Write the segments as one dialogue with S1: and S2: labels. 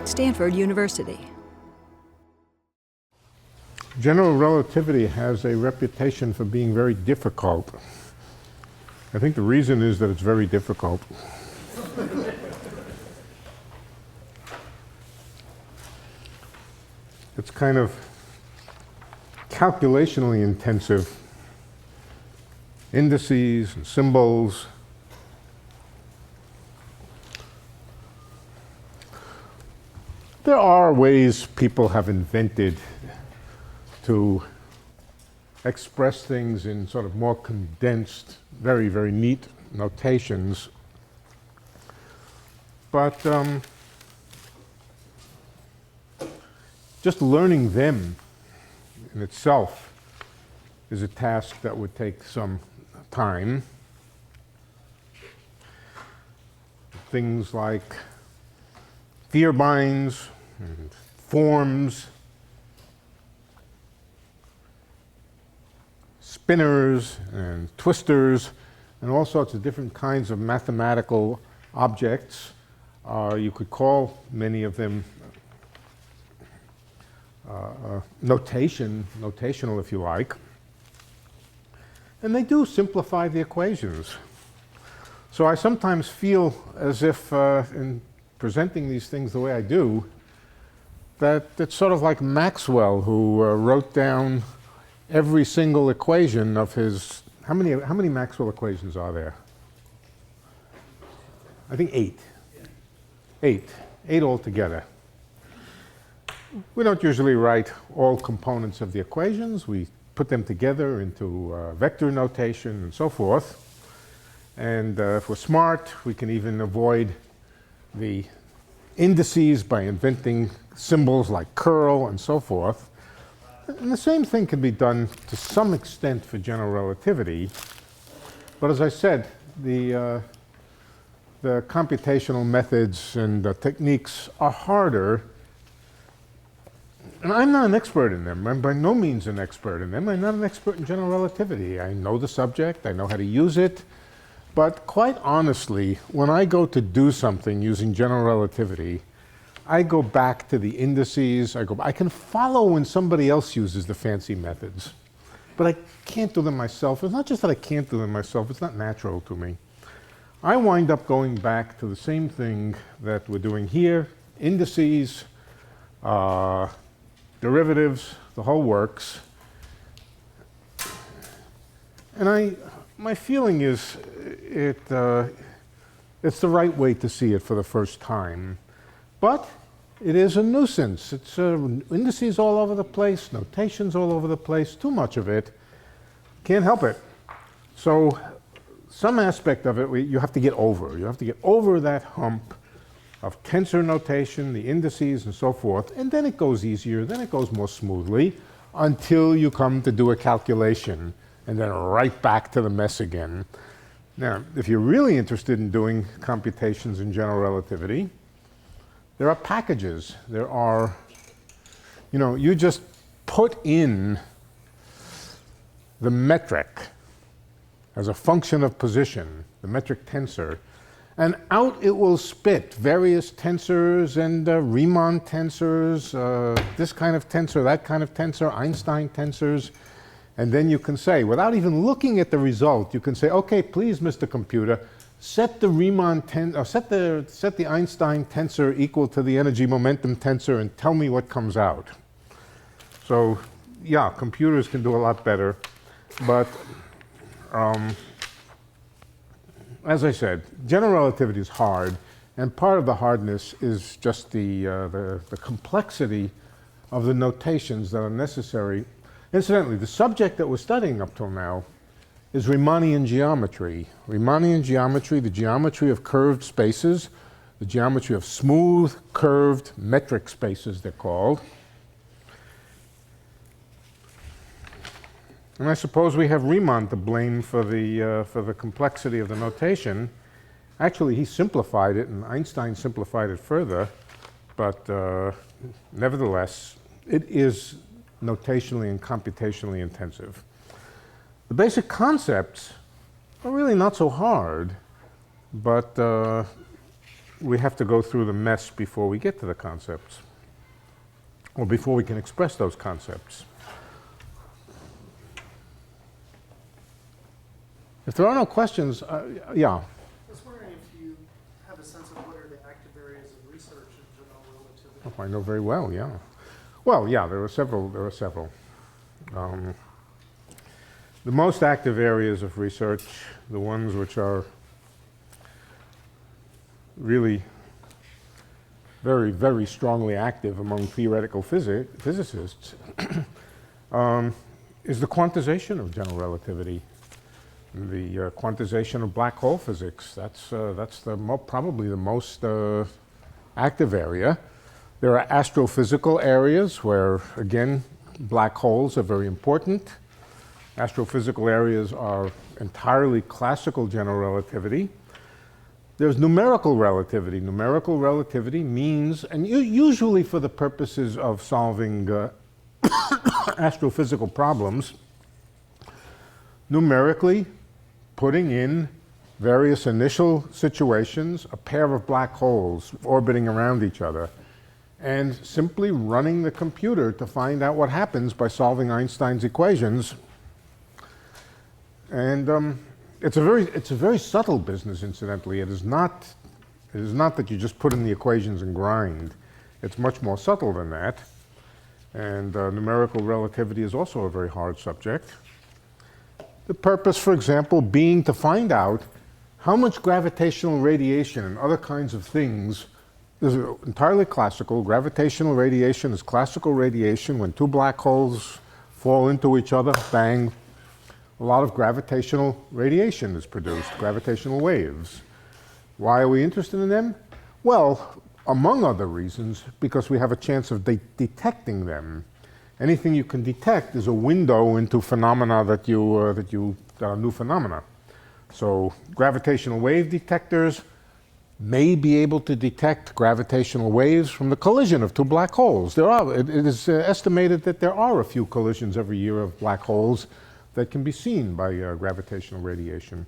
S1: Stanford University.
S2: General relativity has a reputation for being very difficult. I think the reason is that it's very difficult. It's kind of calculationally intensive. Indices and symbols. There are ways people have invented to express things in sort of more condensed, very, very neat notations. But just learning them in itself is a task that would take some time. Things like Vierbinds and forms, spinners and twisters, and all sorts of different kinds of mathematical objects. You could call many of them notational if you like. And they do simplify the equations. So I sometimes feel as if in presenting these things the way I do, that it's sort of like Maxwell, who wrote down every single equation of his, how many Maxwell equations are there? I think 8. 8 altogether. We don't usually write all components of the equations. We put them together into vector notation and so forth. And if we're smart, we can even avoid the indices by inventing symbols like curl and so forth. And the same thing can be done to some extent for general relativity. But as I said, the computational methods and the techniques are harder. And I'm not an expert in them. I'm by no means an expert in them. I'm not an expert in general relativity. I know the subject. I know how to use it. But quite honestly, when I go to do something using general relativity, I go back to the indices. I can follow when somebody else uses the fancy methods. But I can't do them myself. It's not just that I can't do them myself. It's not natural to me. I wind up going back to the same thing that we're doing here, indices, derivatives, the whole works. And my feeling is it's the right way to see it for the first time. But it is a nuisance. It's indices all over the place, notations all over the place, too much of it. Can't help it. So some aspect of it you have to get over. You have to get over that hump of tensor notation, the indices and so forth, and then it goes easier, then it goes more smoothly until you come to do a calculation and then right back to the mess again. Now, if you're really interested in doing computations in general relativity, there are packages. There are, you just put in the metric as a function of position, the metric tensor, and out it will spit various tensors and Riemann tensors, this kind of tensor, that kind of tensor, Einstein tensors. And then you can say, without even looking at the result, you can say, okay, please, Mr. Computer, set the Riemann set the Einstein tensor equal to the energy momentum tensor and tell me what comes out. So, yeah, computers can do a lot better, but as I said, general relativity is hard, and part of the hardness is just the complexity of the notations that are necessary. Incidentally, the subject that we're studying up till now is Riemannian geometry. Riemannian geometry, the geometry of curved spaces, the geometry of smooth, curved, metric spaces, they're called. And I suppose we have Riemann to blame for the complexity of the notation. Actually, he simplified it, and Einstein simplified it further. But nevertheless, it is notationally and computationally intensive. The basic concepts are really not so hard, but we have to go through the mess before we get to the concepts, or before we can express those concepts. If there are no questions, yeah.
S1: I was wondering if you have a sense of what are the active areas of research in general relativity.
S2: Oh, I know very well, yeah. Well, yeah, there are several. The most active areas of research, the ones which are really very, very strongly active among theoretical physicists, is the quantization of general relativity. The quantization of black hole physics. That's probably the most active area. There are astrophysical areas where, again, black holes are very important. Astrophysical areas are entirely classical general relativity. There's numerical relativity. Numerical relativity means, and usually for the purposes of solving astrophysical problems, numerically putting in various initial situations, a pair of black holes orbiting around each other, and simply running the computer to find out what happens by solving Einstein's equations. And it's a very subtle business, incidentally. It is not that you just put in the equations and grind. It's much more subtle than that. And numerical relativity is also a very hard subject. The purpose, for example, being to find out how much gravitational radiation and other kinds of things. This is entirely classical. Gravitational radiation is classical radiation. When two black holes fall into each other, bang, a lot of gravitational radiation is produced, gravitational waves. Why are we interested in them? Well, among other reasons, because we have a chance of detecting them. Anything you can detect is a window into phenomena that are new phenomena. So gravitational wave detectors may be able to detect gravitational waves from the collision of two black holes. It is estimated that there are a few collisions every year of black holes that can be seen by gravitational radiation.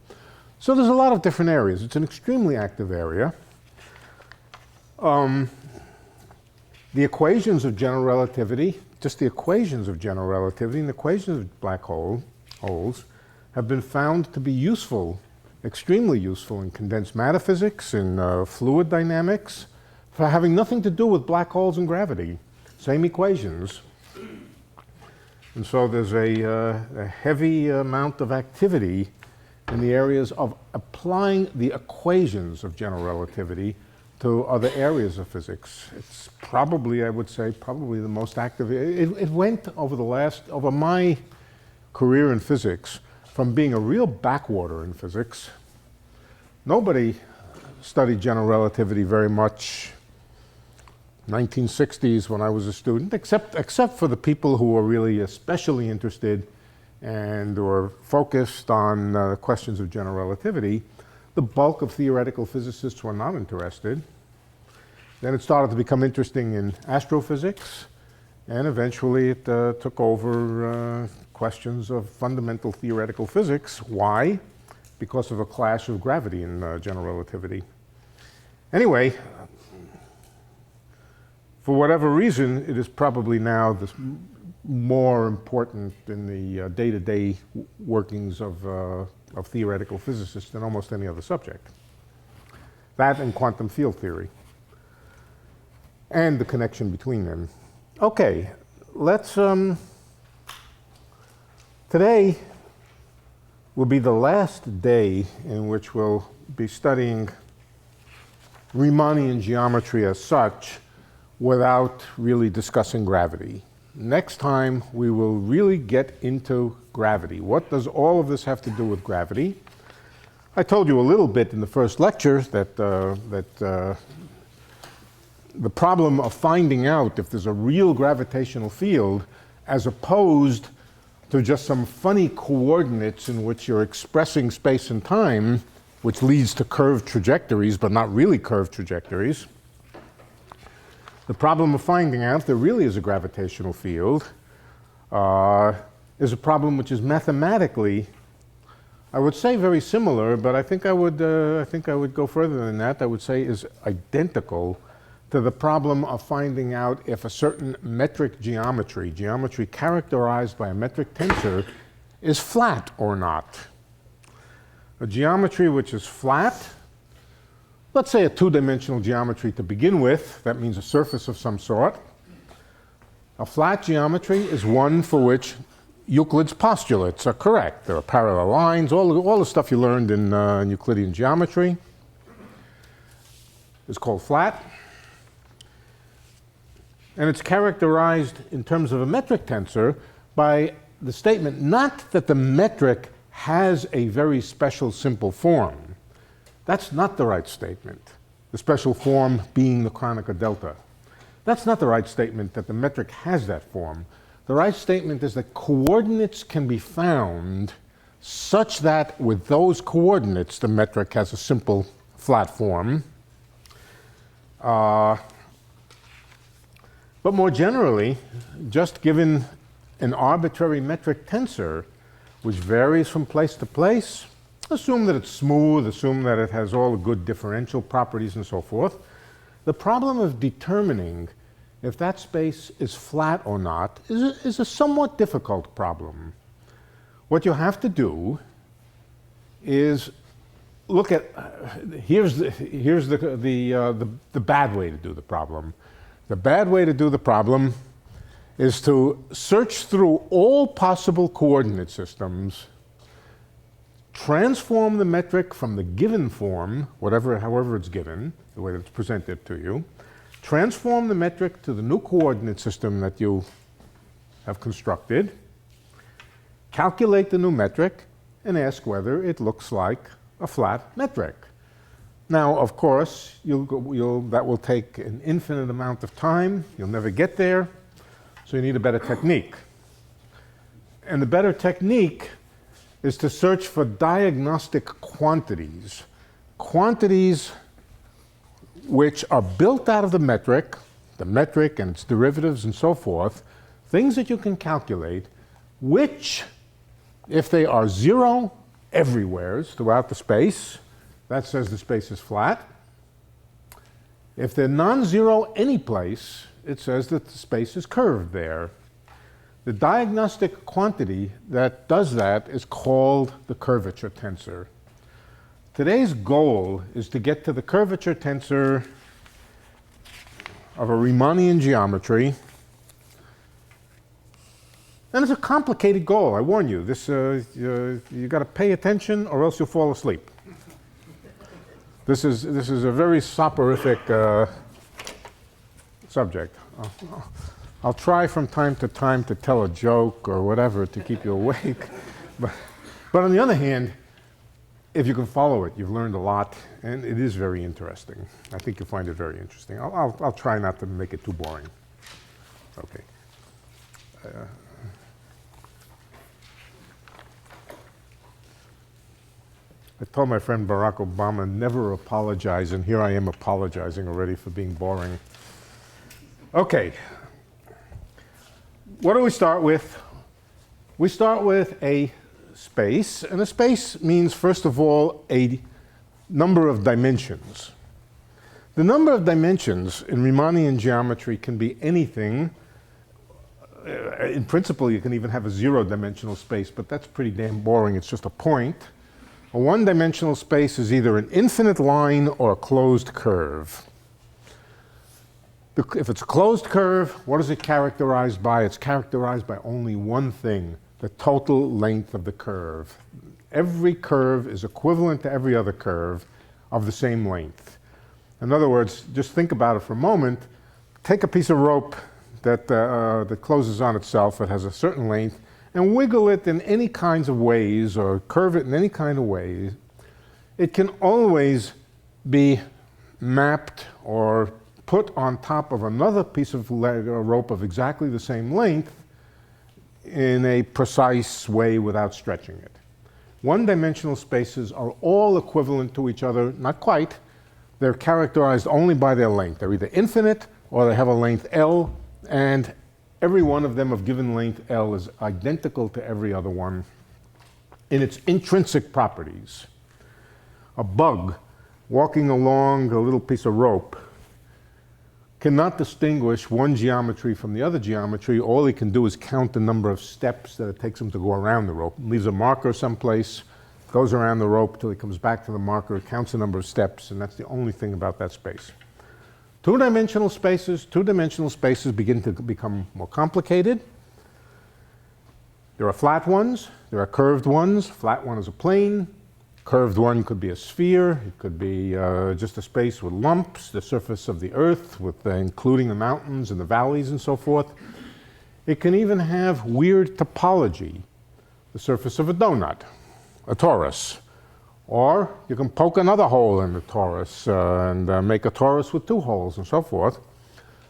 S2: So there's a lot of different areas. It's an extremely active area. The equations of general relativity, just the equations of general relativity and the equations of black holes have been found to be useful, extremely useful in condensed matter physics, in fluid dynamics, for having nothing to do with black holes and gravity. Same equations. And so there's a heavy amount of activity in the areas of applying the equations of general relativity to other areas of physics. It's probably, I would say, probably the most active. It went over my career in physics from being a real backwater in physics. Nobody studied general relativity very much 1960s when I was a student, except for the people who were really especially interested and were focused on questions of general relativity. The bulk of theoretical physicists were not interested. Then it started to become interesting in astrophysics, and eventually it took over questions of fundamental theoretical physics. Why? Because of a clash of gravity in general relativity. Anyway, for whatever reason, it is probably now more important in the day-to-day workings of theoretical physicists than almost any other subject. That and quantum field theory, and the connection between them. Okay, let's, today will be the last day in which we'll be studying Riemannian geometry as such without really discussing gravity. Next time we will really get into gravity. What does all of this have to do with gravity? I told you a little bit in the first lecture that the problem of finding out if there's a real gravitational field as opposed to just some funny coordinates in which you're expressing space and time, which leads to curved trajectories, but not really curved trajectories. The problem of finding out if there really is a gravitational field is a problem which is mathematically I would say very similar, but I think I would go further than that. I would say is identical to the problem of finding out if a certain metric geometry characterized by a metric tensor, is flat or not. A geometry which is flat, let's say a two-dimensional geometry to begin with, that means a surface of some sort. A flat geometry is one for which Euclid's postulates are correct. There are parallel lines, all the stuff you learned in Euclidean geometry is called flat. And it's characterized in terms of a metric tensor by the statement not that the metric has a very special simple form. That's not the right statement. The special form being the Kronecker delta. That's not the right statement that the metric has that form. The right statement is that coordinates can be found such that with those coordinates the metric has a simple flat form. But more generally, just given an arbitrary metric tensor which varies from place to place, assume that it's smooth, assume that it has all the good differential properties and so forth. The problem of determining if that space is flat or not is a somewhat difficult problem. What you have to do is look at, here's the bad way to do the problem. The bad way to do the problem is to search through all possible coordinate systems, transform the metric from the given form, however it's given, the way that it's presented to you, transform the metric to the new coordinate system that you have constructed, calculate the new metric, and ask whether it looks like a flat metric. Now, of course, that will take an infinite amount of time. You'll never get there, so you need a better technique. And the better technique is to search for diagnostic quantities. Quantities which are built out of the metric and its derivatives and so forth, things that you can calculate, which, if they are zero everywhere throughout the space, that says the space is flat. If they're non-zero any place, it says that the space is curved there. The diagnostic quantity that does that is called the curvature tensor. Today's goal is to get to the curvature tensor of a Riemannian geometry. And it's a complicated goal, I warn you. You got to pay attention or else you'll fall asleep. This is a very soporific subject. I'll try from time to time to tell a joke or whatever to keep you awake. But on the other hand, if you can follow it, you've learned a lot, and it is very interesting. I think you'll find it very interesting. I'll try not to make it too boring. Okay. I told my friend Barack Obama, never apologize, and here I am apologizing already for being boring. Okay. What do we start with? We start with a space, and a space means, first of all, a number of dimensions. The number of dimensions in Riemannian geometry can be anything. In principle, you can even have a zero-dimensional space, but that's pretty damn boring. It's just a point. A one-dimensional space is either an infinite line or a closed curve. If it's a closed curve, what is it characterized by? It's characterized by only one thing, the total length of the curve. Every curve is equivalent to every other curve of the same length. In other words, just think about it for a moment. Take a piece of rope that closes on itself, it has a certain length, and wiggle it in any kinds of ways or curve it in any kind of ways. It can always be mapped or put on top of another piece of rope of exactly the same length in a precise way without stretching it. One-dimensional spaces are all equivalent to each other, not quite. They're characterized only by their length. They're either infinite or they have a length L, and every one of them of given length L is identical to every other one. in its intrinsic properties. A bug walking along a little piece of rope cannot distinguish one geometry from the other geometry. All he can do is count the number of steps that it takes him to go around the rope. Leaves a marker someplace, goes around the rope till he comes back to the marker, counts the number of steps, and that's the only thing about that space. Two-dimensional spaces begin to become more complicated. There are flat ones, there are curved ones. Flat one is a plane. Curved one could be a sphere. It could be just a space with lumps, the surface of the Earth, with including the mountains and the valleys and so forth. It can even have weird topology, the surface of a donut, a torus. Or you can poke another hole in the torus and make a torus with two holes and so forth.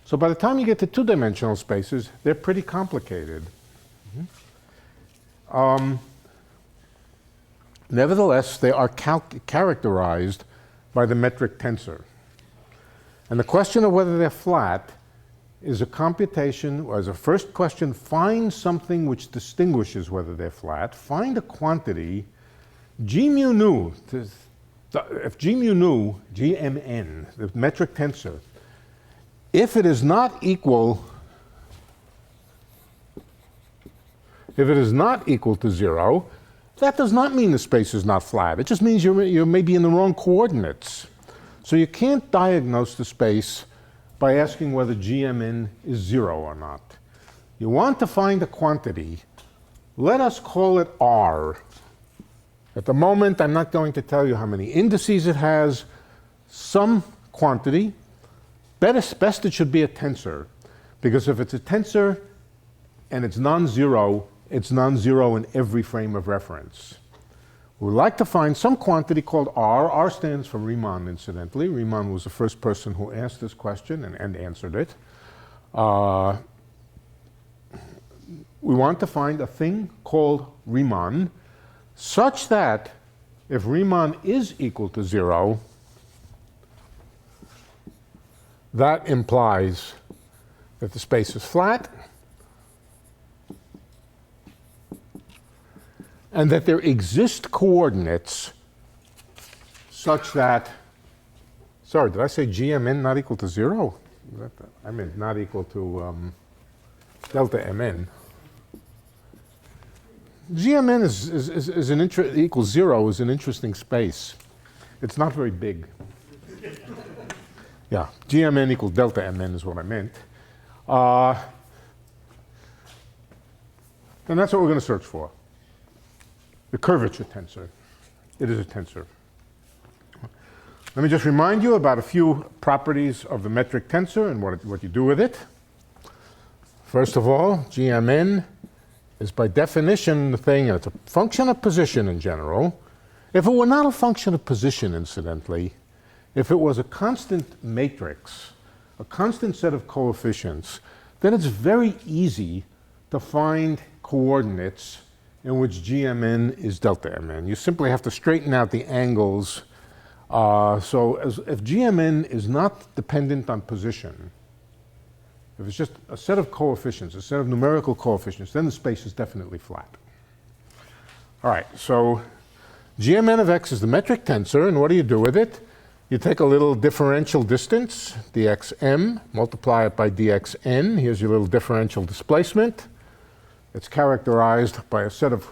S2: So by the time you get to two-dimensional spaces, they're pretty complicated. Nevertheless, they are characterized by the metric tensor. And the question of whether they're flat is a computation, or as a first question, find something which distinguishes whether they're flat. Find a quantity, g mu nu, if g mu nu, gmn, the metric tensor, if it is not equal to 0, that does not mean the space is not flat. It just means you're maybe in the wrong coordinates. So you can't diagnose the space by asking whether gmn is 0 or not. You want to find a quantity. Let us call it r. At the moment, I'm not going to tell you how many indices it has. Some quantity. Best it should be a tensor, because if it's a tensor and it's non-zero in every frame of reference. We would like to find some quantity called r. R stands for Riemann, incidentally. Riemann was the first person who asked this question and answered it. We want to find a thing called Riemann, such that if Riemann is equal to 0, that implies that the space is flat, and that there exist coordinates such that, sorry, did I say gmn not equal to 0? I meant not equal to delta mn. Gmn equals 0 is an interesting space. It's not very big. Yeah, gmn equals delta mn is what I meant. And that's what we're going to search for. The curvature tensor. It is a tensor. Let me just remind you about a few properties of the metric tensor and what you do with it. First of all, gmn is by definition the thing, it's a function of position in general. If it were not a function of position, incidentally, if it was a constant matrix, a constant set of coefficients, then it's very easy to find coordinates in which gmn is delta mn. You simply have to straighten out the angles. If gmn is not dependent on position, if it's just a set of coefficients, a set of numerical coefficients, then the space is definitely flat. All right, so gmn of x is the metric tensor, and what do you do with it? You take a little differential distance, dxm, multiply it by dxn. Here's your little differential displacement. It's characterized by a set of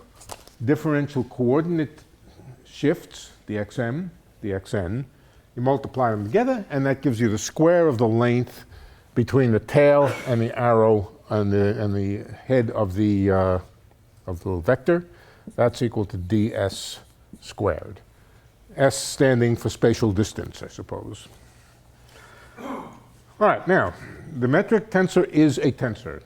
S2: differential coordinate shifts, dxm, dxn. You multiply them together, and that gives you the square of the length between the tail and the arrow and the head of the vector. That's equal to ds squared. S standing for spatial distance, I suppose. All right, now, the metric tensor is a tensor.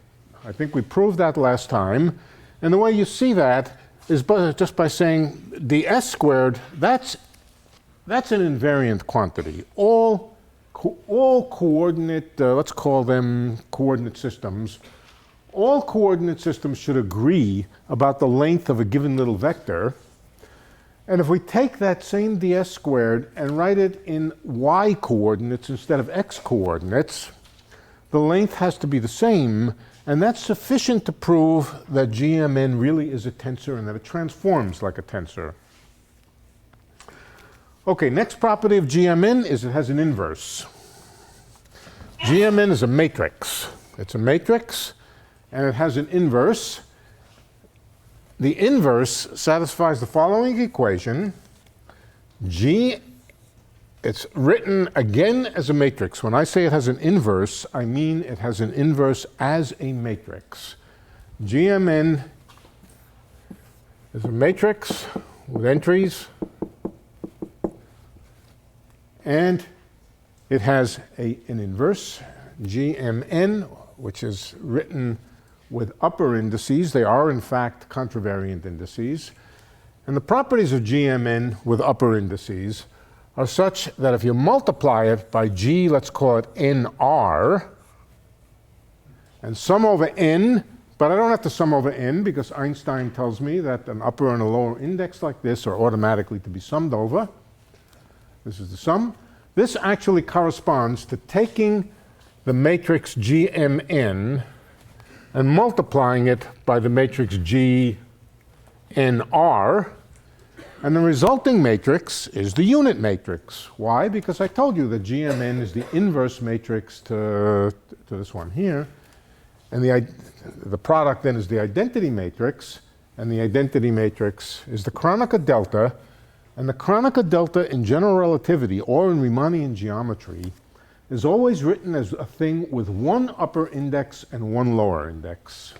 S2: I think we proved that last time. And the way you see that is just by saying ds squared, that's an invariant quantity. All coordinate, let's call them coordinate systems, all coordinate systems should agree about the length of a given little vector. And if we take that same ds squared and write it in y coordinates instead of x coordinates, the length has to be the same And that's sufficient to prove that GMN really is a tensor and that it transforms like a tensor. Okay, next property of GMN is it has an inverse. GMN is a matrix. It's a matrix, and it has an inverse. The inverse satisfies the following equation. It's written again as a matrix. When I say it has an inverse, I mean it has an inverse as a matrix. GMN is a matrix with entries, and it has an inverse, GMN, which is written with upper indices. They are, in fact, contravariant indices. And the properties of GMN with upper indices are such that if you multiply it by G, let's call it NR, and sum over N, but I don't have to sum over N because Einstein tells me that an upper and a lower index like this are automatically to be summed over. This is the sum. This actually corresponds to taking the matrix GMN and multiplying it by the matrix GNR, and the resulting matrix is the unit matrix. Why? Because I told you that GMN is the inverse matrix to this one here, and the product then is the identity matrix, and the identity matrix is the Kronecker delta, and the Kronecker delta in general relativity or in Riemannian geometry is always written as a thing with one upper index and one lower index.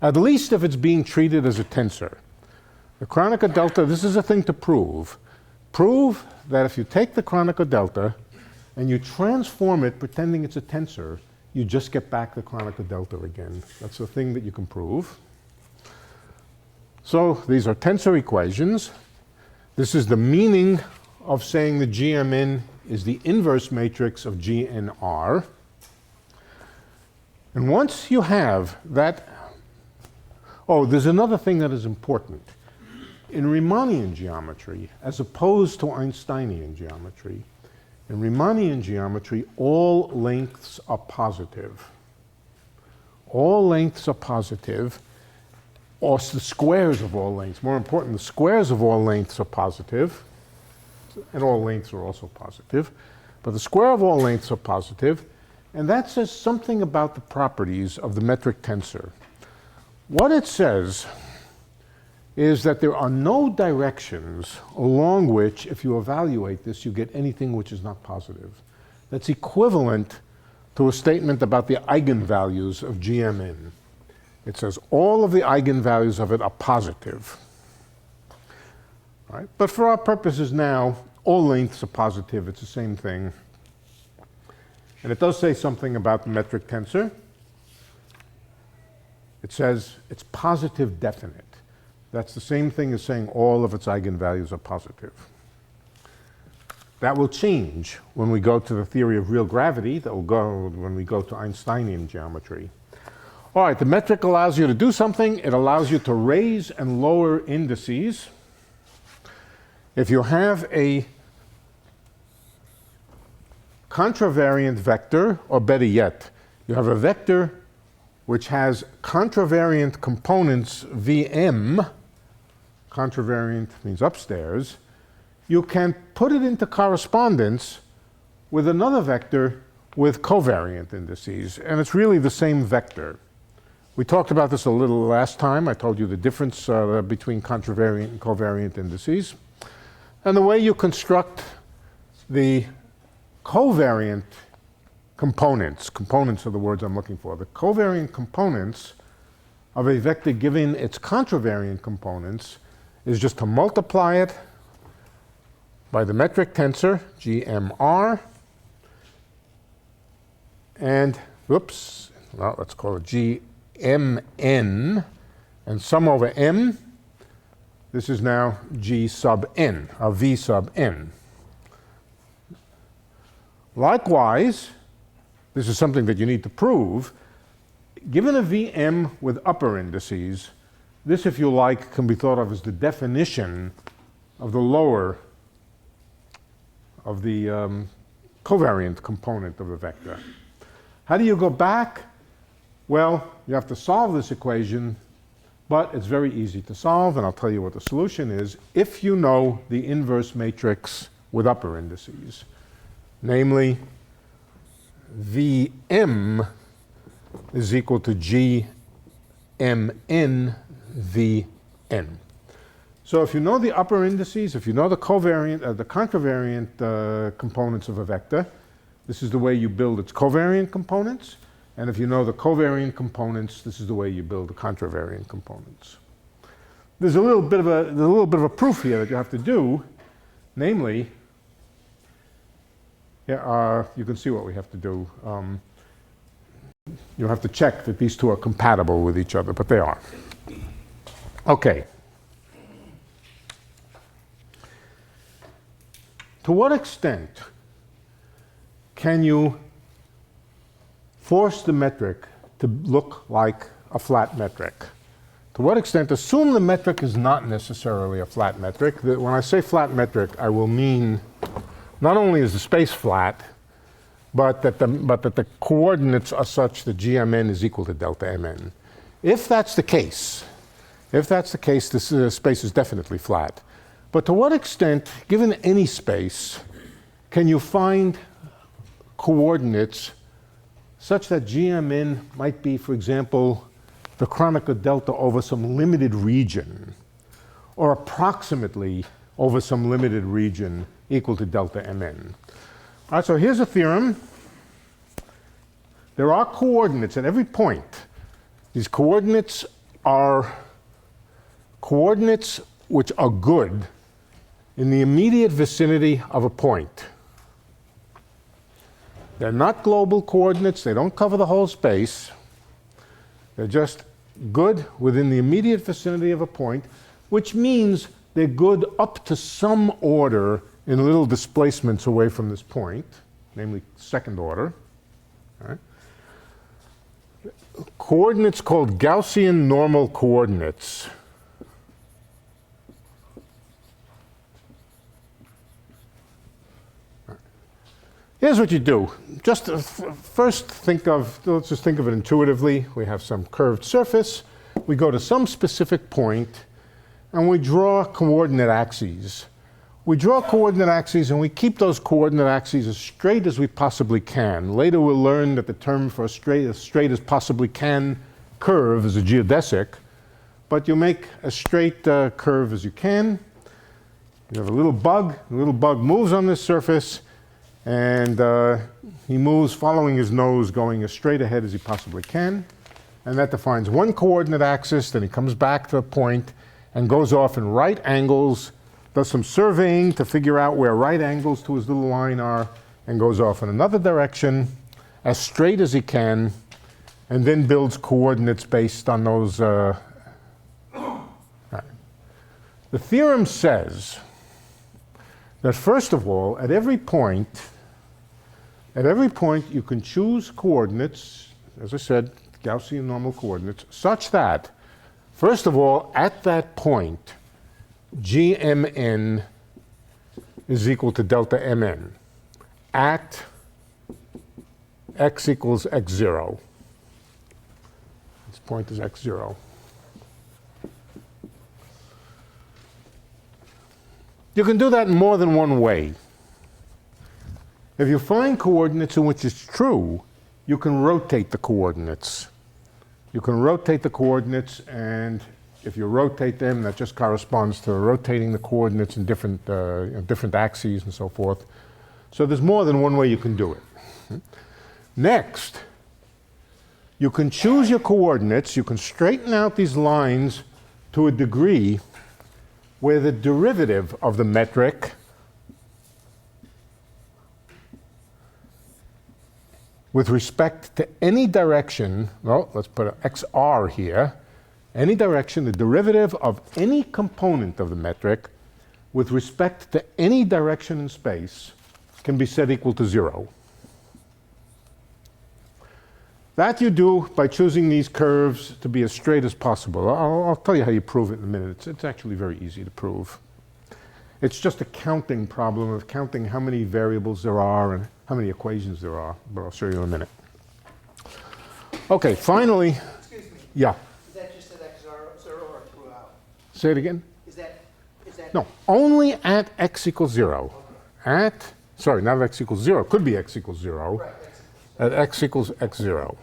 S2: At least if it's being treated as a tensor. The Kronecker delta, this is a thing to prove. Prove that if you take the Kronecker delta and you transform it pretending it's a tensor, you just get back the Kronecker delta again. That's the thing that you can prove. So these are tensor equations. This is the meaning of saying that GMN is the inverse matrix of GNR. And once you have that, there's another thing that is important. In Riemannian geometry, as opposed to Einsteinian geometry, in Riemannian geometry, all lengths are positive. All lengths are positive, or the squares of all lengths. More important, the squares of all lengths are positive, and all lengths are also positive. But the square of all lengths are positive, and that says something about the properties of the metric tensor. What it says is that there are no directions along which, if you evaluate this, you get anything which is not positive. That's equivalent to a statement about the eigenvalues of GMN. It says all of the eigenvalues of it are positive. All right? But for our purposes now, all lengths are positive. It's the same thing. And it does say something about the metric tensor. It says it's positive definite. That's the same thing as saying all of its eigenvalues are positive. That will change when we go to the theory of real gravity. That will go when we go to Einsteinian geometry. All right, the metric allows you to do something. It allows you to raise and lower indices. If you have a contravariant vector, or better yet, you have a vector which has contravariant components Vm, contravariant means upstairs, you can put it into correspondence with another vector with covariant indices, and it's really the same vector. We talked about this a little last time. I told you the difference between contravariant and covariant indices. And the way you construct the covariant components are the words I'm looking for. The covariant components of a vector given its contravariant components is just to multiply it by the metric tensor, GMR, and, let's call it GMN, and sum over M. This is now G sub n, or V sub n. Likewise, this is something that you need to prove. Given a Vm with upper indices, this, if you like, can be thought of as the definition of the lower, of the covariant component of a vector. How do you go back? Well, you have to solve this equation, but it's very easy to solve, and I'll tell you what the solution is if you know the inverse matrix with upper indices, namely Vm is equal to Gmn Vn. So if you know the upper indices, if you know the covariant, the contravariant components of a vector, this is the way you build its covariant components. And if you know the covariant components, this is the way you build the contravariant components. There's a little bit of a proof here that you have to do, namely, you can see what we have to do. You have to check that these two are compatible with each other, but they are. Okay. To what extent can you force the metric to look like a flat metric? To what extent, assume the metric is not necessarily a flat metric. When I say flat metric, I will mean not only is the space flat, but that the coordinates are such that Gmn is equal to delta Mn. If that's the case, this space is definitely flat. But to what extent, given any space, can you find coordinates such that Gmn might be, for example, the Kronecker delta over some limited region, or approximately over some limited region equal to delta Mn? All right, so here's a theorem. There are coordinates at every point. These coordinates are coordinates which are good in the immediate vicinity of a point. They're not global coordinates. They don't cover the whole space. They're just good within the immediate vicinity of a point, which means they're good up to some order in little displacements away from this point, namely second order. All right. Coordinates called Gaussian normal coordinates. Here's what you do. Just first let's just think of it intuitively. We have some curved surface. We go to some specific point, and we draw coordinate axes. We draw coordinate axes, and we keep those coordinate axes as straight as we possibly can. Later we'll learn that the term for as straight as possibly can curve is a geodesic, but you make as straight curve as you can. You have a little bug. The little bug moves on this surface, and he moves following his nose, going as straight ahead as he possibly can. And that defines one coordinate axis. Then he comes back to a point and goes off in right angles, does some surveying to figure out where right angles to his little line are, and goes off in another direction as straight as he can, and then builds coordinates based on those. The theorem says that first of all, at every point you can choose coordinates, as I said, Gaussian normal coordinates, such that, first of all, at that point, Gmn is equal to delta Mn at x equals x0. This point is x0. You can do that in more than one way. If you find coordinates in which it's true, you can rotate the coordinates. You can rotate the coordinates, and if you rotate them, that just corresponds to rotating the coordinates in different axes and so forth. So there's more than one way you can do it. Next, you can choose your coordinates. You can straighten out these lines to a degree where the derivative of the metric with respect to any direction, well, let's put an xr here, any direction, the derivative of any component of the metric with respect to any direction in space can be set equal to 0. That you do by choosing these curves to be as straight as possible. I'll tell you how you prove it in a minute. It's actually very easy to prove. It's just a counting problem of counting how many variables there are and how many equations there are, but I'll show you in a minute. Okay, finally,
S1: Excuse me,
S2: yeah,
S1: is that just at x zero or throughout?
S2: say it again.
S1: Is that?
S2: No, only at x equals 0. At, sorry, not at x equals 0, could be x equals 0.
S1: Right,
S2: At x equals x0.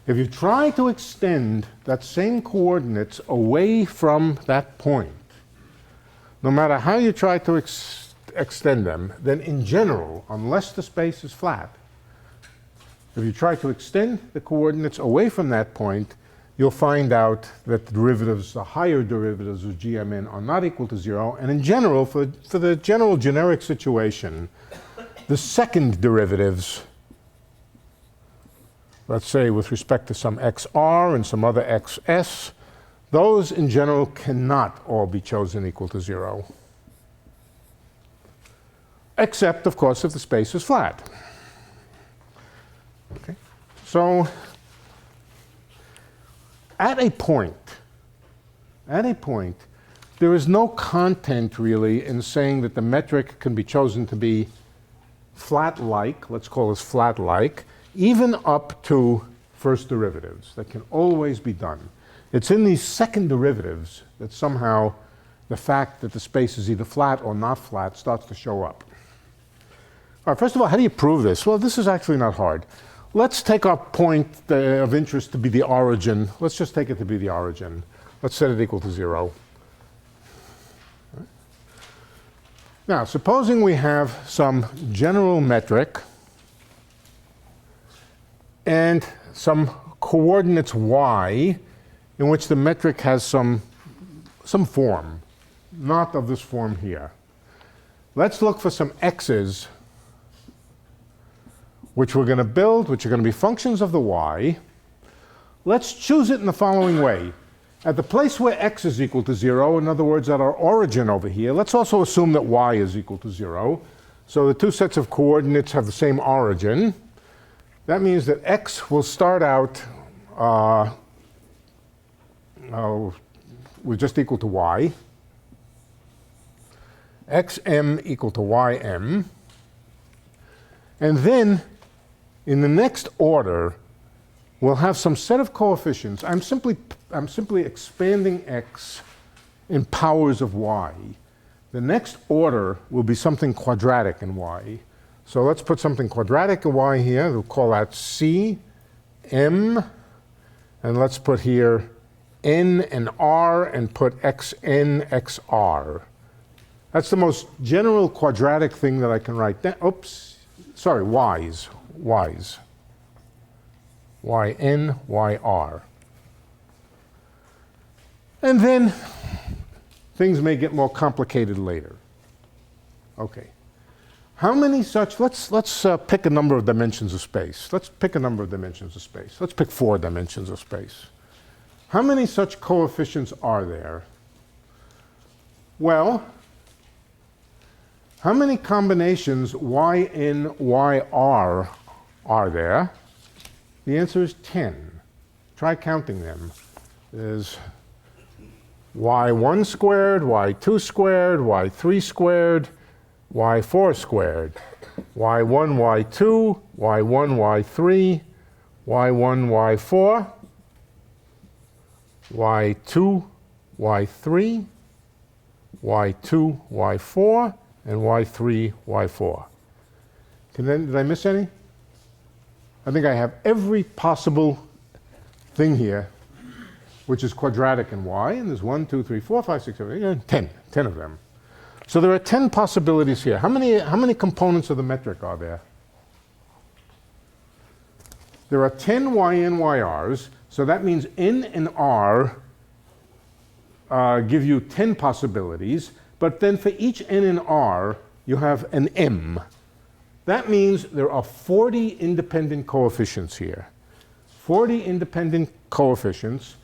S2: If you try to extend that same coordinates away from that point, no matter how you try to extend them, then in general, unless the space is flat, if you try to extend the coordinates away from that point, you'll find out that the derivatives, the higher derivatives of gmn are not equal to 0. And in general, for the general generic situation, the second derivatives, let's say with respect to some xr and some other xs, those in general cannot all be chosen equal to 0. Except, of course, if the space is flat. Okay. So at a point, there is no content really in saying that the metric can be chosen to be flat-like, let's call this flat-like, even up to first derivatives. That can always be done. It's in these second derivatives that somehow the fact that the space is either flat or not flat starts to show up. All right, first of all, how do you prove this? Well, this is actually not hard. Let's take our point of interest to be the origin. Let's just take it to be the origin. Let's set it equal to 0. Now, supposing we have some general metric and some coordinates y in which the metric has some form, not of this form here. Let's look for some x's which we're going to build, which are going to be functions of the y. Let's choose it in the following way. At the place where x is equal to 0, in other words, at our origin over here, let's also assume that y is equal to 0. So the two sets of coordinates have the same origin. That means that x will start out with just equal to y. xm equal to ym. And then, in the next order, we'll have some set of coefficients. I'm simply expanding x in powers of y. The next order will be something quadratic in y. So let's put something quadratic in y here. We'll call that c, m, and let's put here n and r and put xn, xr. That's the most general quadratic thing that I can write down. Oops, sorry, y's. yn, yr. And then things may get more complicated later. Okay. How many such, let's pick a number of dimensions of space. Let's pick a number of dimensions of space. Let's pick 4 dimensions of space. How many such coefficients are there? Well, how many combinations yn, yr are there? The answer is 10. Try counting them. There's y1 squared, y2 squared, y3 squared, y4 squared, y1, y2, y1, y3, y1, y4, y2, y3, y2, y4, and y3, y4. Did I miss any? I think I have every possible thing here which is quadratic in y, and there's 1, 2, 3, 4, 5, 6, 7, 8, 9, 10 of them. So there are 10 possibilities here. How many components of the metric are there? There are 10 yn, yrs, so that means n and r give you 10 possibilities, but then for each n and r, you have an m. That means there are 40 independent coefficients here. 40 independent coefficients.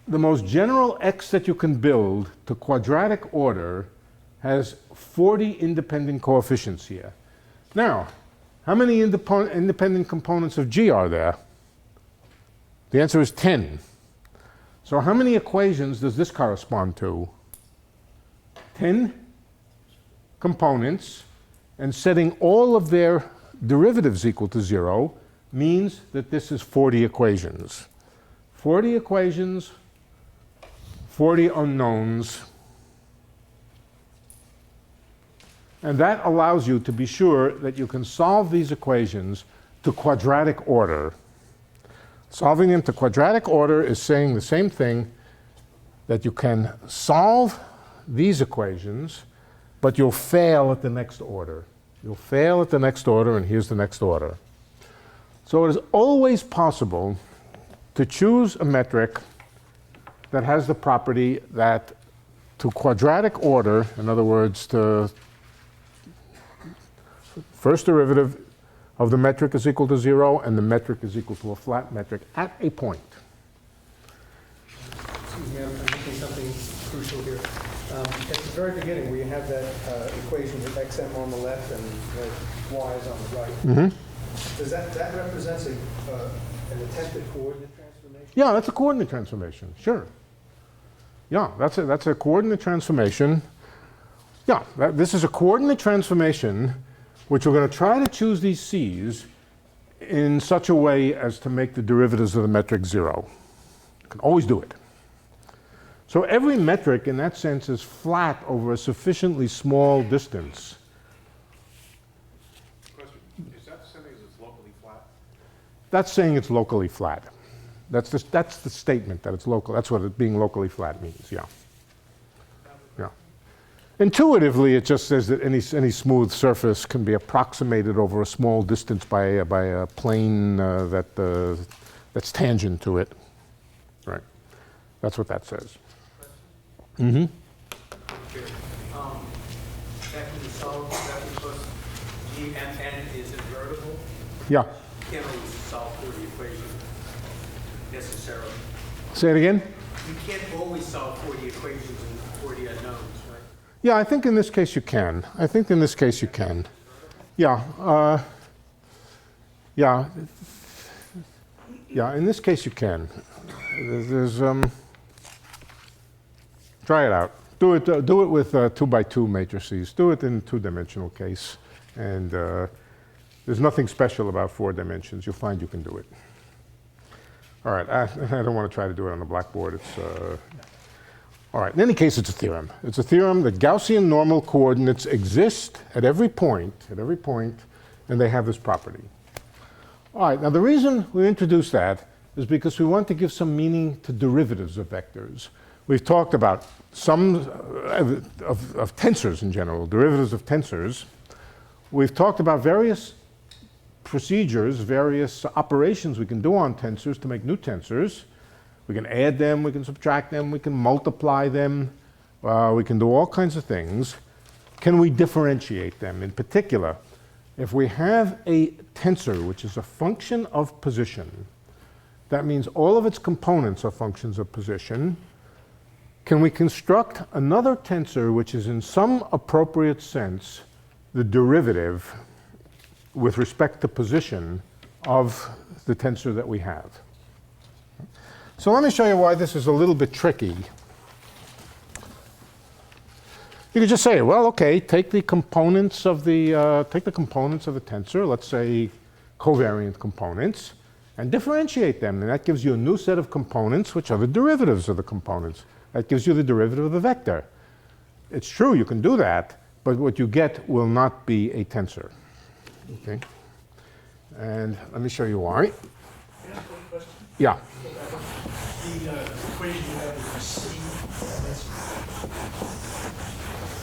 S2: The most general x that you can build to quadratic order has 40 independent coefficients here. Now, how many independent components of G are there? The answer is 10. So how many equations does this correspond to? 10 components, and setting all of their derivatives equal to 0 means that this is 40 equations. 40 equations, 40 unknowns. And that allows you to be sure that you can solve these equations to quadratic order. Solving them to quadratic order is saying the same thing, that you can solve these equations, but you'll fail at the next order. You'll fail at the next order, and here's the next order. So it is always possible to choose a metric that has the property that to quadratic order, in other words, to first derivative of the metric is equal to 0, and the metric is equal to a flat metric at a point.
S3: Excuse me, I'm missing something crucial here. At the very beginning, where you have that equation with xm on the left and y's on the right, does that represents an attempted coordinate transformation?
S2: Yeah, that's a coordinate transformation, sure. Yeah, that's a coordinate transformation. Yeah, this is a coordinate transformation which we're going to try to choose these c's in such a way as to make the derivatives of the metric 0. You can always do it. So every metric in that sense is flat over a sufficiently small distance.
S4: Question, is that saying it's locally flat?
S2: That's saying it's locally flat. That's the statement that it's local. That's what it being locally flat means, yeah. Yeah. Intuitively, it just says that any smooth surface can be approximated over a small distance by a plane that's tangent to it. Right. That's what that says. Mm-hmm.
S5: That can be solved, that because GMN is invertible.
S2: Yeah.
S5: You can't always solve for the equation necessarily.
S2: Say it again?
S5: You can't always solve for the equations and for the unknowns, right?
S2: Yeah, I think in this case you can. I think in this case you can. Yeah. Yeah. Yeah, in this case you can. Try it out. Do it with 2x2 matrices. Do it in a two-dimensional case. And there's nothing special about 4 dimensions. You'll find you can do it. All right, I don't want to try to do it on the blackboard. All right, in any case, it's a theorem. It's a theorem that Gaussian normal coordinates exist at every point, and they have this property. All right, now the reason we introduced that is because we want to give some meaning to derivatives of vectors. We've talked about some of tensors in general, derivatives of tensors. We've talked about various procedures, various operations we can do on tensors to make new tensors. We can add them, we can subtract them, we can multiply them, we can do all kinds of things. Can we differentiate them? In particular, if we have a tensor which is a function of position, that means all of its components are functions of position. Can we construct another tensor which is in some appropriate sense the derivative with respect to position of the tensor that we have? So let me show you why this is a little bit tricky. You could just say, well, okay, take the components of the tensor, let's say covariant components, and differentiate them. And that gives you a new set of components, which are the derivatives of the components. That gives you the derivative of the vector. It's true, you can do that, but what you get will not be a tensor. Okay? And let me show you why.
S6: Can I ask one question?
S2: Yeah.
S6: The equation you have is C.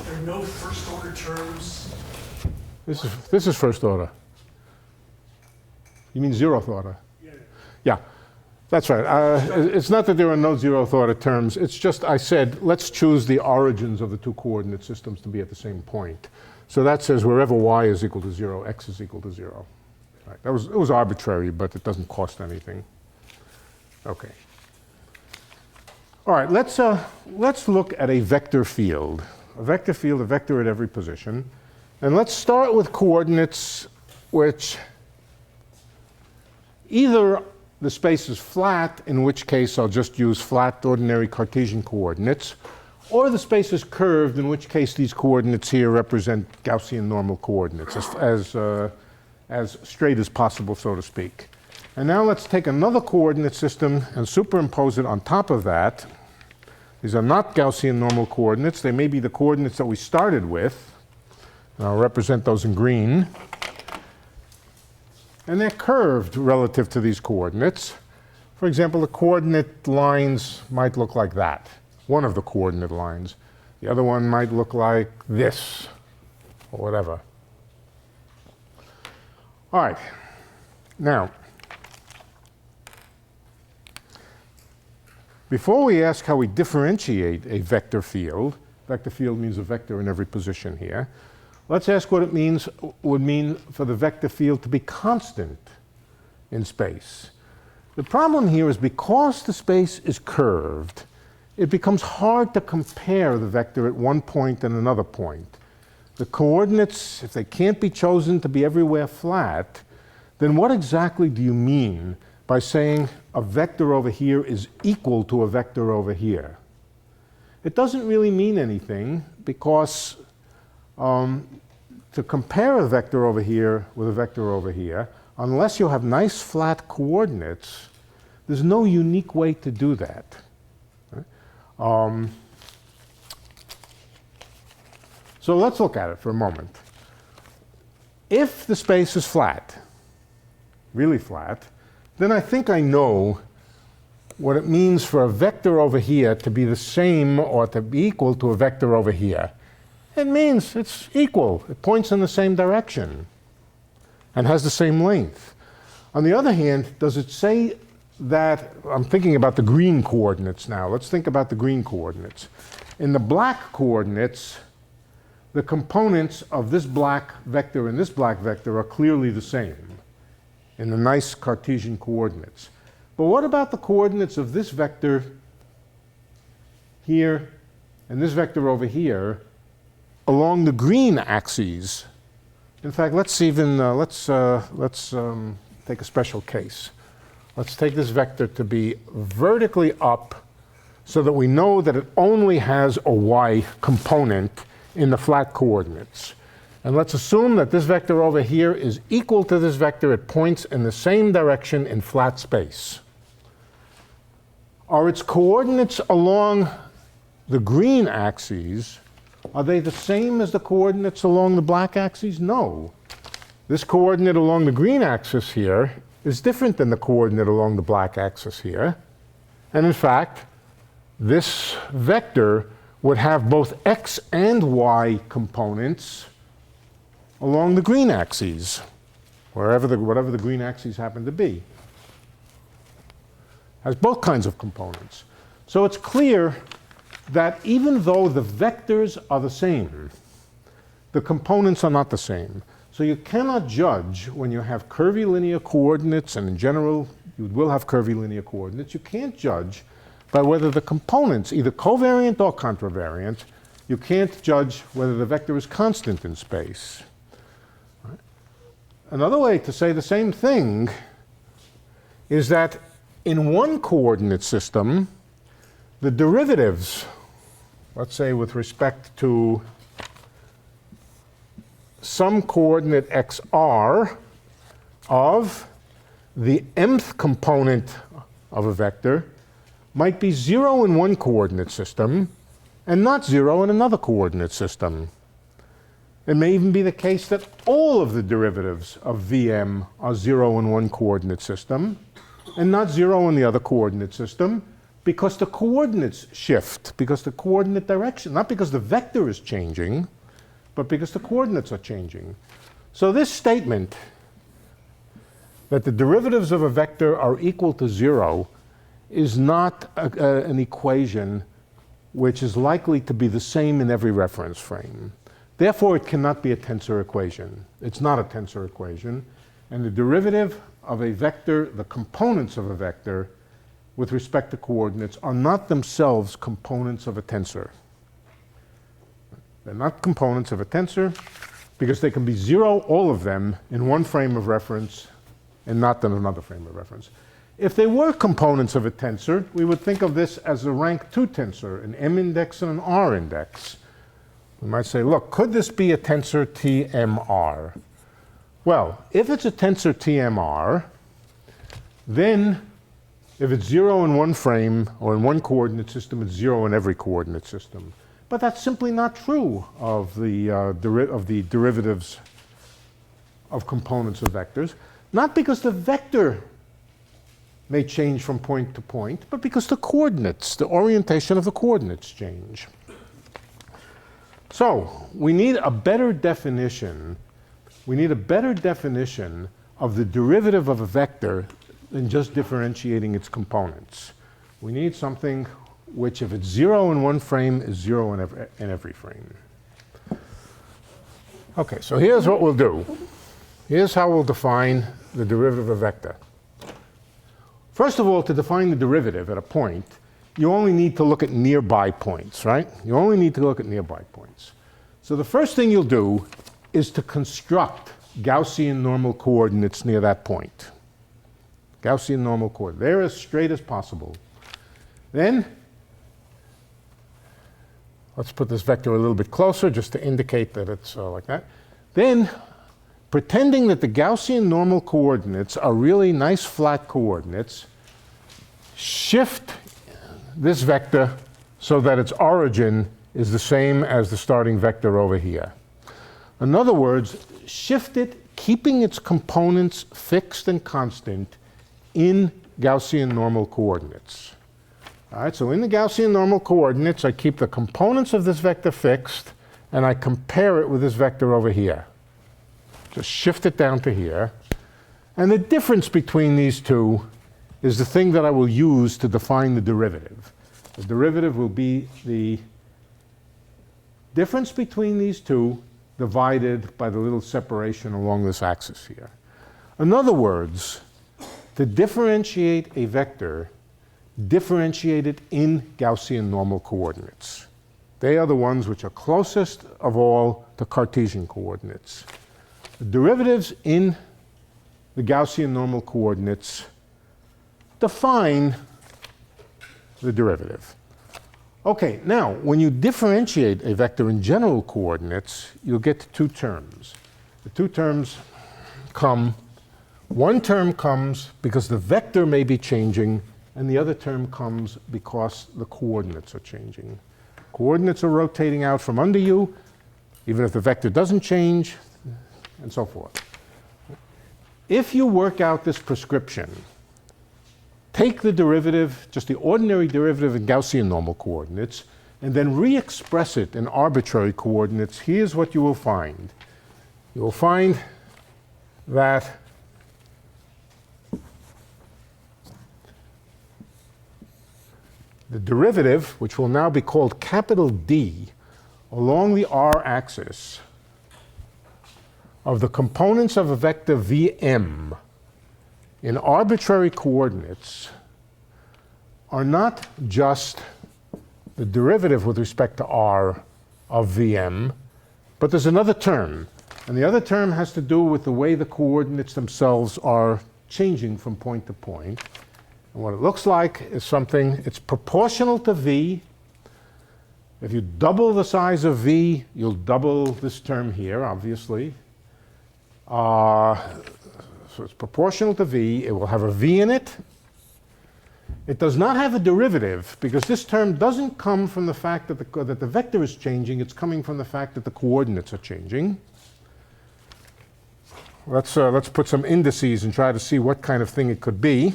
S6: There are no first order terms.
S2: This is first order. You mean zeroth order?
S6: Yeah.
S2: Yeah, that's right. It's not that there are no zeroth order terms. It's just I said, let's choose the origins of the two coordinate systems to be at the same point. So that says wherever y is equal to 0, x is equal to 0. Right. It was arbitrary, but it doesn't cost anything. Okay. All right, let's look at a vector field. A vector field, a vector at every position. And let's start with coordinates which either the space is flat, in which case I'll just use flat ordinary Cartesian coordinates, or the space is curved, in which case these coordinates here represent Gaussian normal coordinates, as straight as possible, so to speak. And now let's take another coordinate system and superimpose it on top of that. These are not Gaussian normal coordinates. They may be the coordinates that we started with. And I'll represent those in green. And they're curved relative to these coordinates. For example, the coordinate lines might look like that. One of the coordinate lines. The other one might look like this, or whatever. All right. Now, before we ask how we differentiate a vector field means a vector in every position here, let's ask what it would mean for the vector field to be constant in space. The problem here is because the space is curved, it becomes hard to compare the vector at one point and another point. The coordinates, if they can't be chosen to be everywhere flat, then what exactly do you mean by saying a vector over here is equal to a vector over here? It doesn't really mean anything because to compare a vector over here with a vector over here, unless you have nice flat coordinates, there's no unique way to do that. So let's look at it for a moment. If the space is flat, really flat, then I think I know what it means for a vector over here to be the same or to be equal to a vector over here. It means it's equal. It points in the same direction and has the same length. On the other hand, does it say that, I'm thinking about the green coordinates now. Let's think about the green coordinates. In the black coordinates, the components of this black vector and this black vector are clearly the same in the nice Cartesian coordinates. But what about the coordinates of this vector here and this vector over here along the green axes? In fact, let's even take a special case. Let's take this vector to be vertically up so that we know that it only has a y component in the flat coordinates. And let's assume that this vector over here is equal to this vector. It points in the same direction in flat space. Are its coordinates along the green axes, are they the same as the coordinates along the black axes? No. This coordinate along the green axis here is different than the coordinate along the black axis here. And in fact, this vector would have both x and y components along the green axes, whatever the green axes happen to be. Has both kinds of components. So it's clear that even though the vectors are the same, the components are not the same. So you cannot judge when you have curvilinear coordinates, and in general you will have curvilinear coordinates, you can't judge by whether the components, either covariant or contravariant, you can't judge whether the vector is constant in space. Right? Another way to say the same thing is that in one coordinate system, the derivatives, let's say with respect to some coordinate xr of the mth component of a vector might be 0 in one coordinate system and not 0 in another coordinate system. It may even be the case that all of the derivatives of Vm are 0 in one coordinate system and not 0 in the other coordinate system because the coordinates shift, because the coordinate direction, not because the vector is changing, but because the coordinates are changing. So this statement that the derivatives of a vector are equal to 0 is not an equation which is likely to be the same in every reference frame. Therefore, it cannot be a tensor equation. It's not a tensor equation. And the derivative of a vector, the components of a vector, with respect to coordinates, are not themselves components of a tensor. They're not components of a tensor because they can be 0, all of them, in one frame of reference and not in another frame of reference. If they were components of a tensor, we would think of this as a rank 2 tensor, an M index and an R index. We might say, look, could this be a tensor TMR? Well, if it's a tensor TMR, then if it's 0 in one frame or in one coordinate system, it's 0 in every coordinate system. But that's simply not true of the derivatives of components of vectors. Not because the vector may change from point to point, but because the coordinates, the orientation of the coordinates change. So we need a better definition. We need a better definition of the derivative of a vector than just differentiating its components. We need something which, if it's 0 in one frame, is 0 in every frame. Okay, so here's what we'll do. Here's how we'll define the derivative of a vector. First of all, to define the derivative at a point, you only need to look at nearby points, right? You only need to look at nearby points. So the first thing you'll do is to construct Gaussian normal coordinates near that point. Gaussian normal coordinates. They're as straight as possible. Then, let's put this vector a little bit closer just to indicate that it's like that. Then, pretending that the Gaussian normal coordinates are really nice flat coordinates, shift this vector so that its origin is the same as the starting vector over here. In other words, shift it, keeping its components fixed and constant in Gaussian normal coordinates. All right, so in the Gaussian normal coordinates, I keep the components of this vector fixed, and I compare it with this vector over here. Just shift it down to here. And the difference between these two is the thing that I will use to define the derivative. The derivative will be the difference between these two divided by the little separation along this axis here. In other words, to differentiate a vector, differentiate it in Gaussian normal coordinates. They are the ones which are closest of all to Cartesian coordinates. The derivatives in the Gaussian normal coordinates define the derivative. Okay, now, when you differentiate a vector in general coordinates, you'll get two terms. The two terms come, one term comes because the vector may be changing, and the other term comes because the coordinates are changing. Coordinates are rotating out from under you, even if the vector doesn't change, and so forth. If you work out this prescription, take the derivative, just the ordinary derivative in Gaussian normal coordinates, and then re-express it in arbitrary coordinates, here's what you will find. You will find that the derivative, which will now be called capital D, along the r-axis of the components of a vector Vm in arbitrary coordinates are not just the derivative with respect to r of Vm, but there's another term. And the other term has to do with the way the coordinates themselves are changing from point to point. And what it looks like is something, it's proportional to V. If you double the size of V, you'll double this term here, obviously. So it's proportional to V. It will have a V in it. It does not have a derivative because this term doesn't come from the fact that the vector is changing. It's coming from the fact that the coordinates are changing. Let's put some indices and try to see what kind of thing it could be.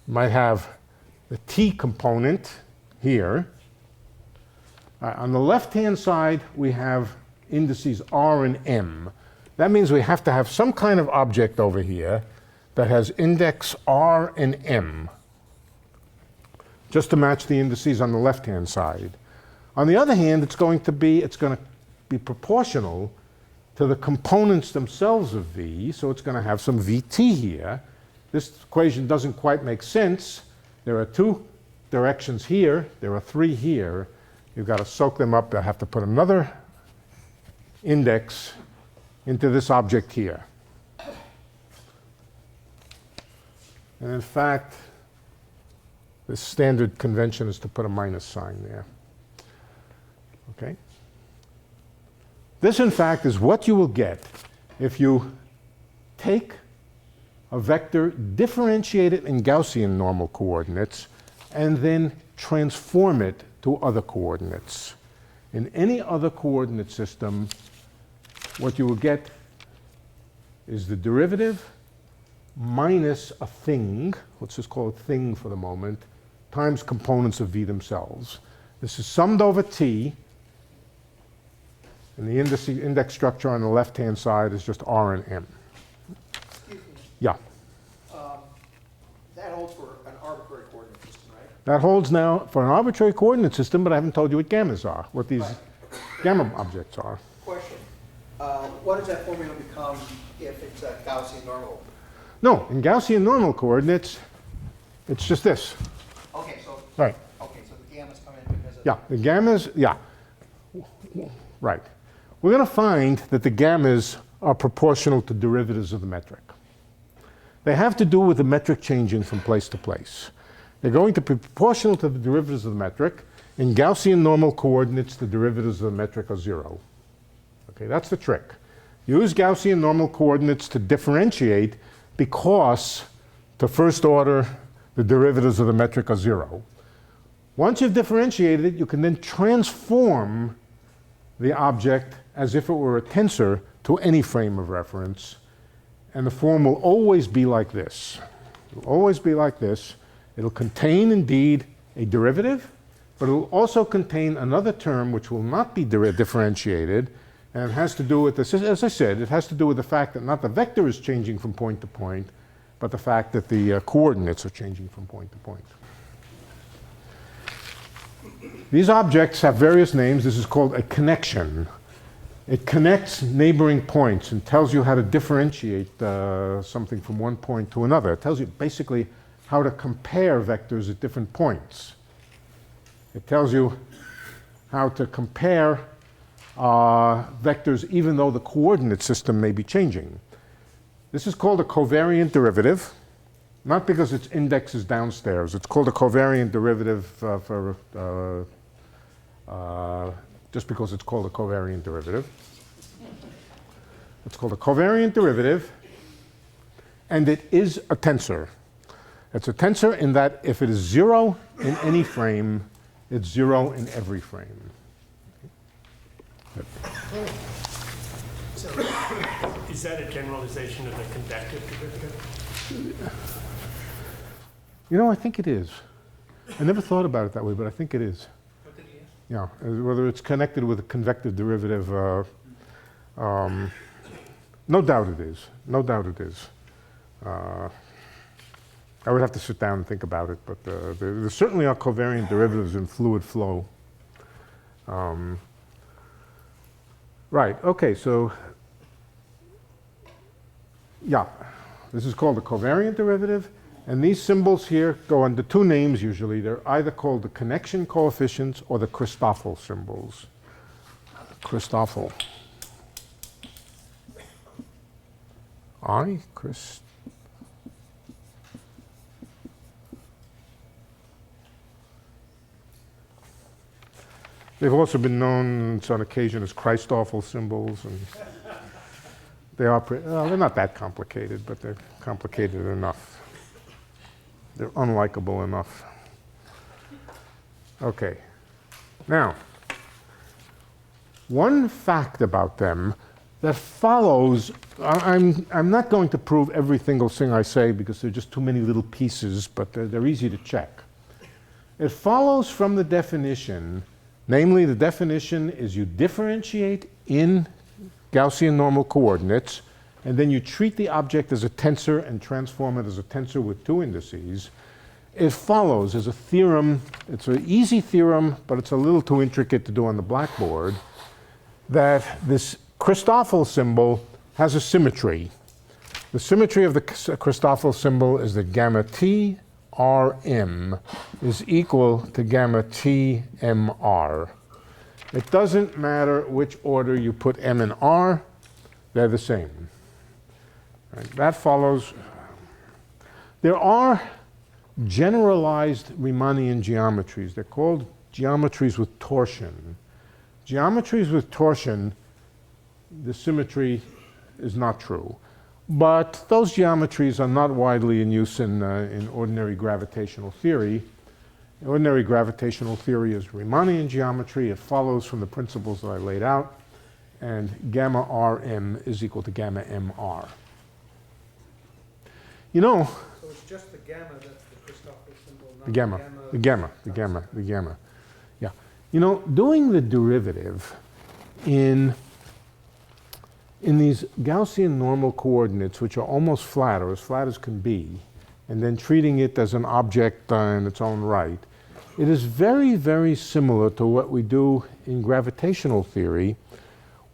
S2: You might have the T component here. On the left-hand side, we have indices R and M. That means we have to have some kind of object over here that has index R and M, just to match the indices on the left-hand side. On the other hand, it's going to be proportional to the components themselves of V, so it's going to have some Vt here. This equation doesn't quite make sense. There are two directions here. There are three here. You've got to soak them up. I have to put another index into this object here. And in fact, the standard convention is to put a minus sign there. Okay? This, in fact, is what you will get if you take a vector, differentiate it in Gaussian normal coordinates, and then transform it to other coordinates. In any other coordinate system, what you will get is the derivative minus a thing, let's just call it thing for the moment, times components of v themselves. This is summed over t, and the index structure on the left-hand side is just r and m.
S1: Excuse me,
S2: Yeah,
S1: that holds for an arbitrary coordinate system, right?
S2: that holds now for an arbitrary coordinate system, but I haven't told you what gammas are, what these gamma objects are.
S1: Question, what does that formula become if it's a Gaussian normal?
S2: No, in Gaussian normal coordinates, it's just this.
S1: Okay, so,
S2: Right.
S1: okay, so the gammas come in because of.
S2: Yeah, the gammas, yeah. Right. We're going to find that the gammas are proportional to derivatives of the metric. They have to do with the metric changing from place to place. They're going to be proportional to the derivatives of the metric. In Gaussian normal coordinates, the derivatives of the metric are 0. Okay, that's the trick. Use Gaussian normal coordinates to differentiate because to first order, the derivatives of the metric are 0. Once you've differentiated it, you can then transform the object as if it were a tensor to any frame of reference. And the form will always be like this. It will always be like this. It'll contain, indeed, a derivative, but it will also contain another term which will not be differentiated. And it has to do with this, as I said, it has to do with the fact that not the vector is changing from point to point, but the fact that the coordinates are changing from point to point. These objects have various names. This is called a connection. It connects neighboring points and tells you how to differentiate something from one point to another. It tells you basically how to compare vectors at different points. It tells you how to compare vectors even though the coordinate system may be changing. This is called a covariant derivative, not because its index is downstairs. It's called a covariant derivative just because it's called a covariant derivative. It's called a covariant derivative, and it is a tensor. It's a tensor in that if it is 0 in any frame, it's 0 in every frame.
S6: So, is that a generalization of the convective derivative?
S2: You know, I think it is. I never thought about it that way, but I think it is.
S5: What did he ask?
S2: Yeah, whether it's connected with a convective derivative, no doubt it is. No doubt it is. I would have to sit down and think about it, but there certainly are covariant derivatives in fluid flow. Right, okay, so, yeah, this is called a covariant derivative, and these symbols here go under two names usually. They're either called the connection coefficients or the Christoffel symbols. Christoffel. Chris. They've also been known on occasion as Christoffel symbols, and they are they're not that complicated, but they're complicated enough. They're unlikable enough. Okay. Now, one fact about them that follows, I'm not going to prove every single thing I say because there are just too many little pieces, but they're easy to check. It follows from the definition. Namely, the definition is you differentiate in Gaussian normal coordinates, and then you treat the object as a tensor and transform it as a tensor with two indices. It follows as a theorem, it's an easy theorem, but it's a little too intricate to do on the blackboard, that this Christoffel symbol has a symmetry. The symmetry of the Christoffel symbol is that gamma T Rm is equal to gamma Tmr. It doesn't matter which order you put m and r, they're the same. Right? That follows. There are generalized Riemannian geometries. They're called geometries with torsion. Geometries with torsion, the symmetry is not true. But those geometries are not widely in use in ordinary gravitational theory. Ordinary gravitational theory is Riemannian geometry. It follows from the principles that I laid out. And gamma Rm is equal to gamma Mr. You know,
S3: So it's just the gamma that's the Christoffel symbol, not
S2: the gamma. Yeah. You know, doing the derivative in these Gaussian normal coordinates, which are almost flat, or as flat as can be, and then treating it as an object in its own right, it is very, very similar to what we do in gravitational theory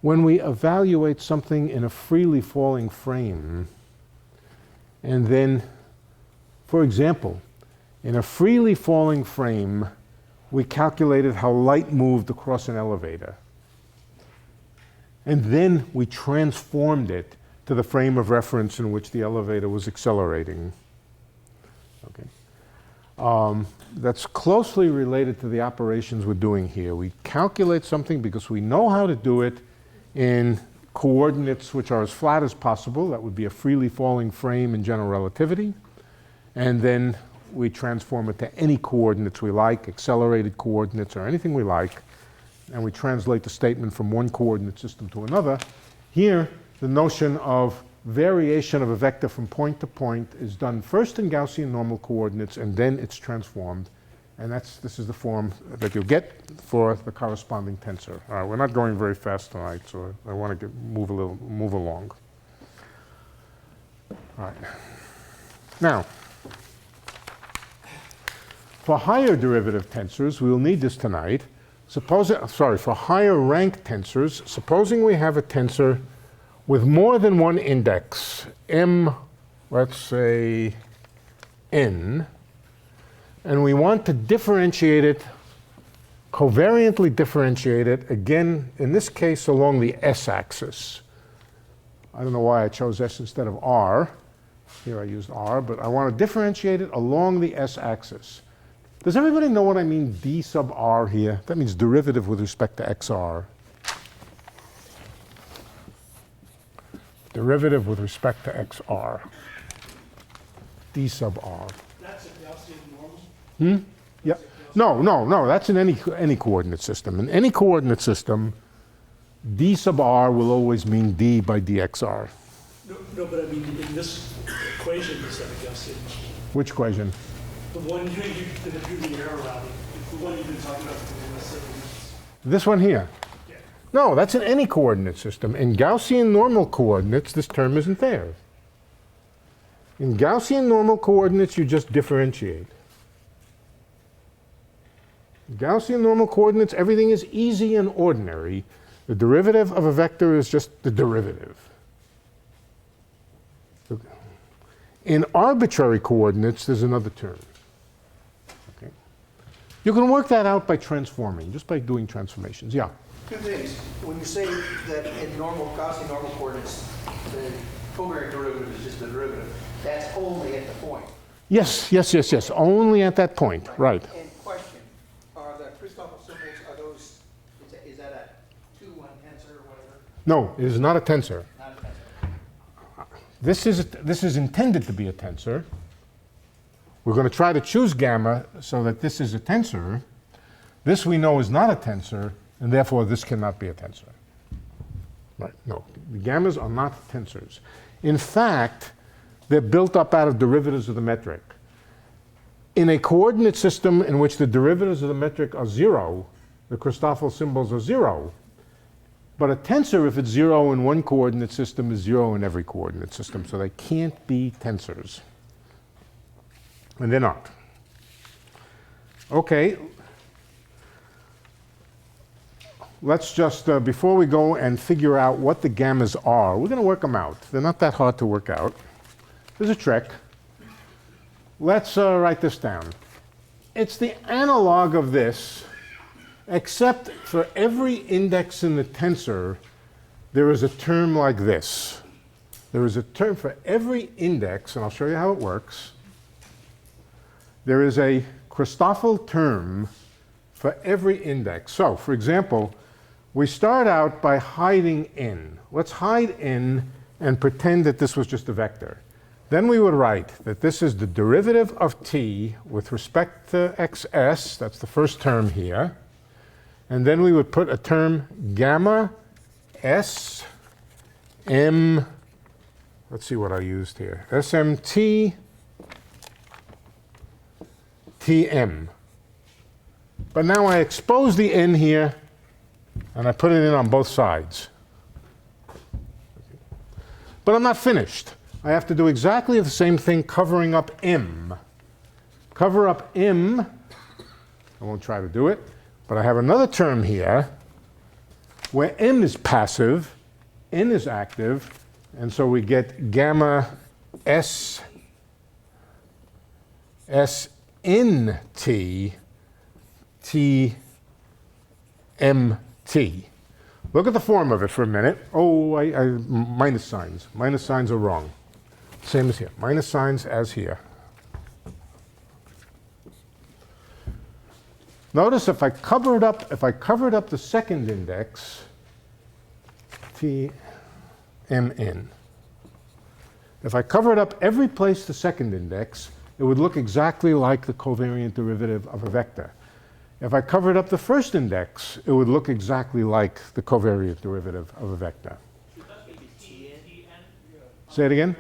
S2: when we evaluate something in a freely falling frame. And then, for example, in a freely falling frame, we calculated how light moved across an elevator. And then we transformed it to the frame of reference in which the elevator was accelerating. Okay. That's closely related to the operations we're doing here. We calculate something because we know how to do it in coordinates which are as flat as possible. That would be a freely falling frame in general relativity. And then we transform it to any coordinates we like, accelerated coordinates or anything we like, and we translate the statement from one coordinate system to another. Here, the notion of variation of a vector from point to point is done first in Gaussian normal coordinates, and then it's transformed. And this is the form that you'll get for the corresponding tensor. All right, we're not going very fast tonight, so I want to move along. All right. Now, for higher derivative tensors, we'll need this tonight. For higher rank tensors, supposing we have a tensor with more than one index, m, let's say n, and we want to differentiate it, covariantly differentiate it, again, in this case, along the s-axis. I don't know why I chose s instead of r. Here I used r, but I want to differentiate it along the s-axis. Does everybody know what I mean d sub r here? That means derivative with respect to xr. Derivative with respect to xr. d sub r.
S6: That's a Gaussian normal?
S2: Yeah. No. That's in any coordinate system. In any coordinate system, d sub r will always mean d by dxr.
S6: No, but I mean, in this equation, is that a Gaussian normal?
S2: Which equation?
S6: The one you drew the arrow around, the one you've been talking about for the last 7 minutes.
S2: This one here.
S6: Yeah.
S2: No, that's in any coordinate system. In Gaussian normal coordinates, this term isn't there. In Gaussian normal coordinates, you just differentiate. In Gaussian normal coordinates, everything is easy and ordinary. The derivative of a vector is just the derivative. In arbitrary coordinates, there's another term. Okay. You can work that out by transforming, just by doing transformations. Yeah?
S5: Two things. When you say that in normal, Gaussian normal coordinates, the covariant derivative is just the derivative, that's only at the point.
S2: Yes. Only at that point, right.
S5: And question, are the Christoffel symbols, are those, is that a 2-1 tensor or whatever?
S2: No, it is not a tensor.
S5: Not a tensor.
S2: This is intended to be a tensor. We're going to try to choose gamma so that this is a tensor. This we know is not a tensor, and therefore this cannot be a tensor. Right? No, the gammas are not tensors. In fact, they're built up out of derivatives of the metric. In a coordinate system in which the derivatives of the metric are 0, the Christoffel symbols are 0. But a tensor, if it's 0 in one coordinate system, is 0 in every coordinate system. So they can't be tensors. And they're not. Okay. Let's just, before we go and figure out what the gammas are, we're going to work them out. They're not that hard to work out. There's a trick. Let's write this down. It's the analog of this, except for every index in the tensor, there is a term like this. There is a term for every index, and I'll show you how it works. There is a Christoffel term for every index. So, for example, we start out by hiding n. Let's hide n and pretend that this was just a vector. Then we would write that this is the derivative of t with respect to xs, that's the first term here, and then we would put a term gamma s m, let's see what I used here, smt tm. But now I expose the n here, and I put it in on both sides. But I'm not finished. I have to do exactly the same thing covering up m. Cover up m, I won't try to do it, but I have another term here where m is passive, n is active, and so we get gamma s nt t mt. Look at the form of it for a minute. Oh, minus signs. Minus signs are wrong. Same as here. Minus signs as here. Notice if I covered up the second index, tmn. If I covered up every place the second index, it would look exactly like the covariant derivative of a vector. If I covered up the first index, it would look exactly like the covariant derivative of a vector. Say it again?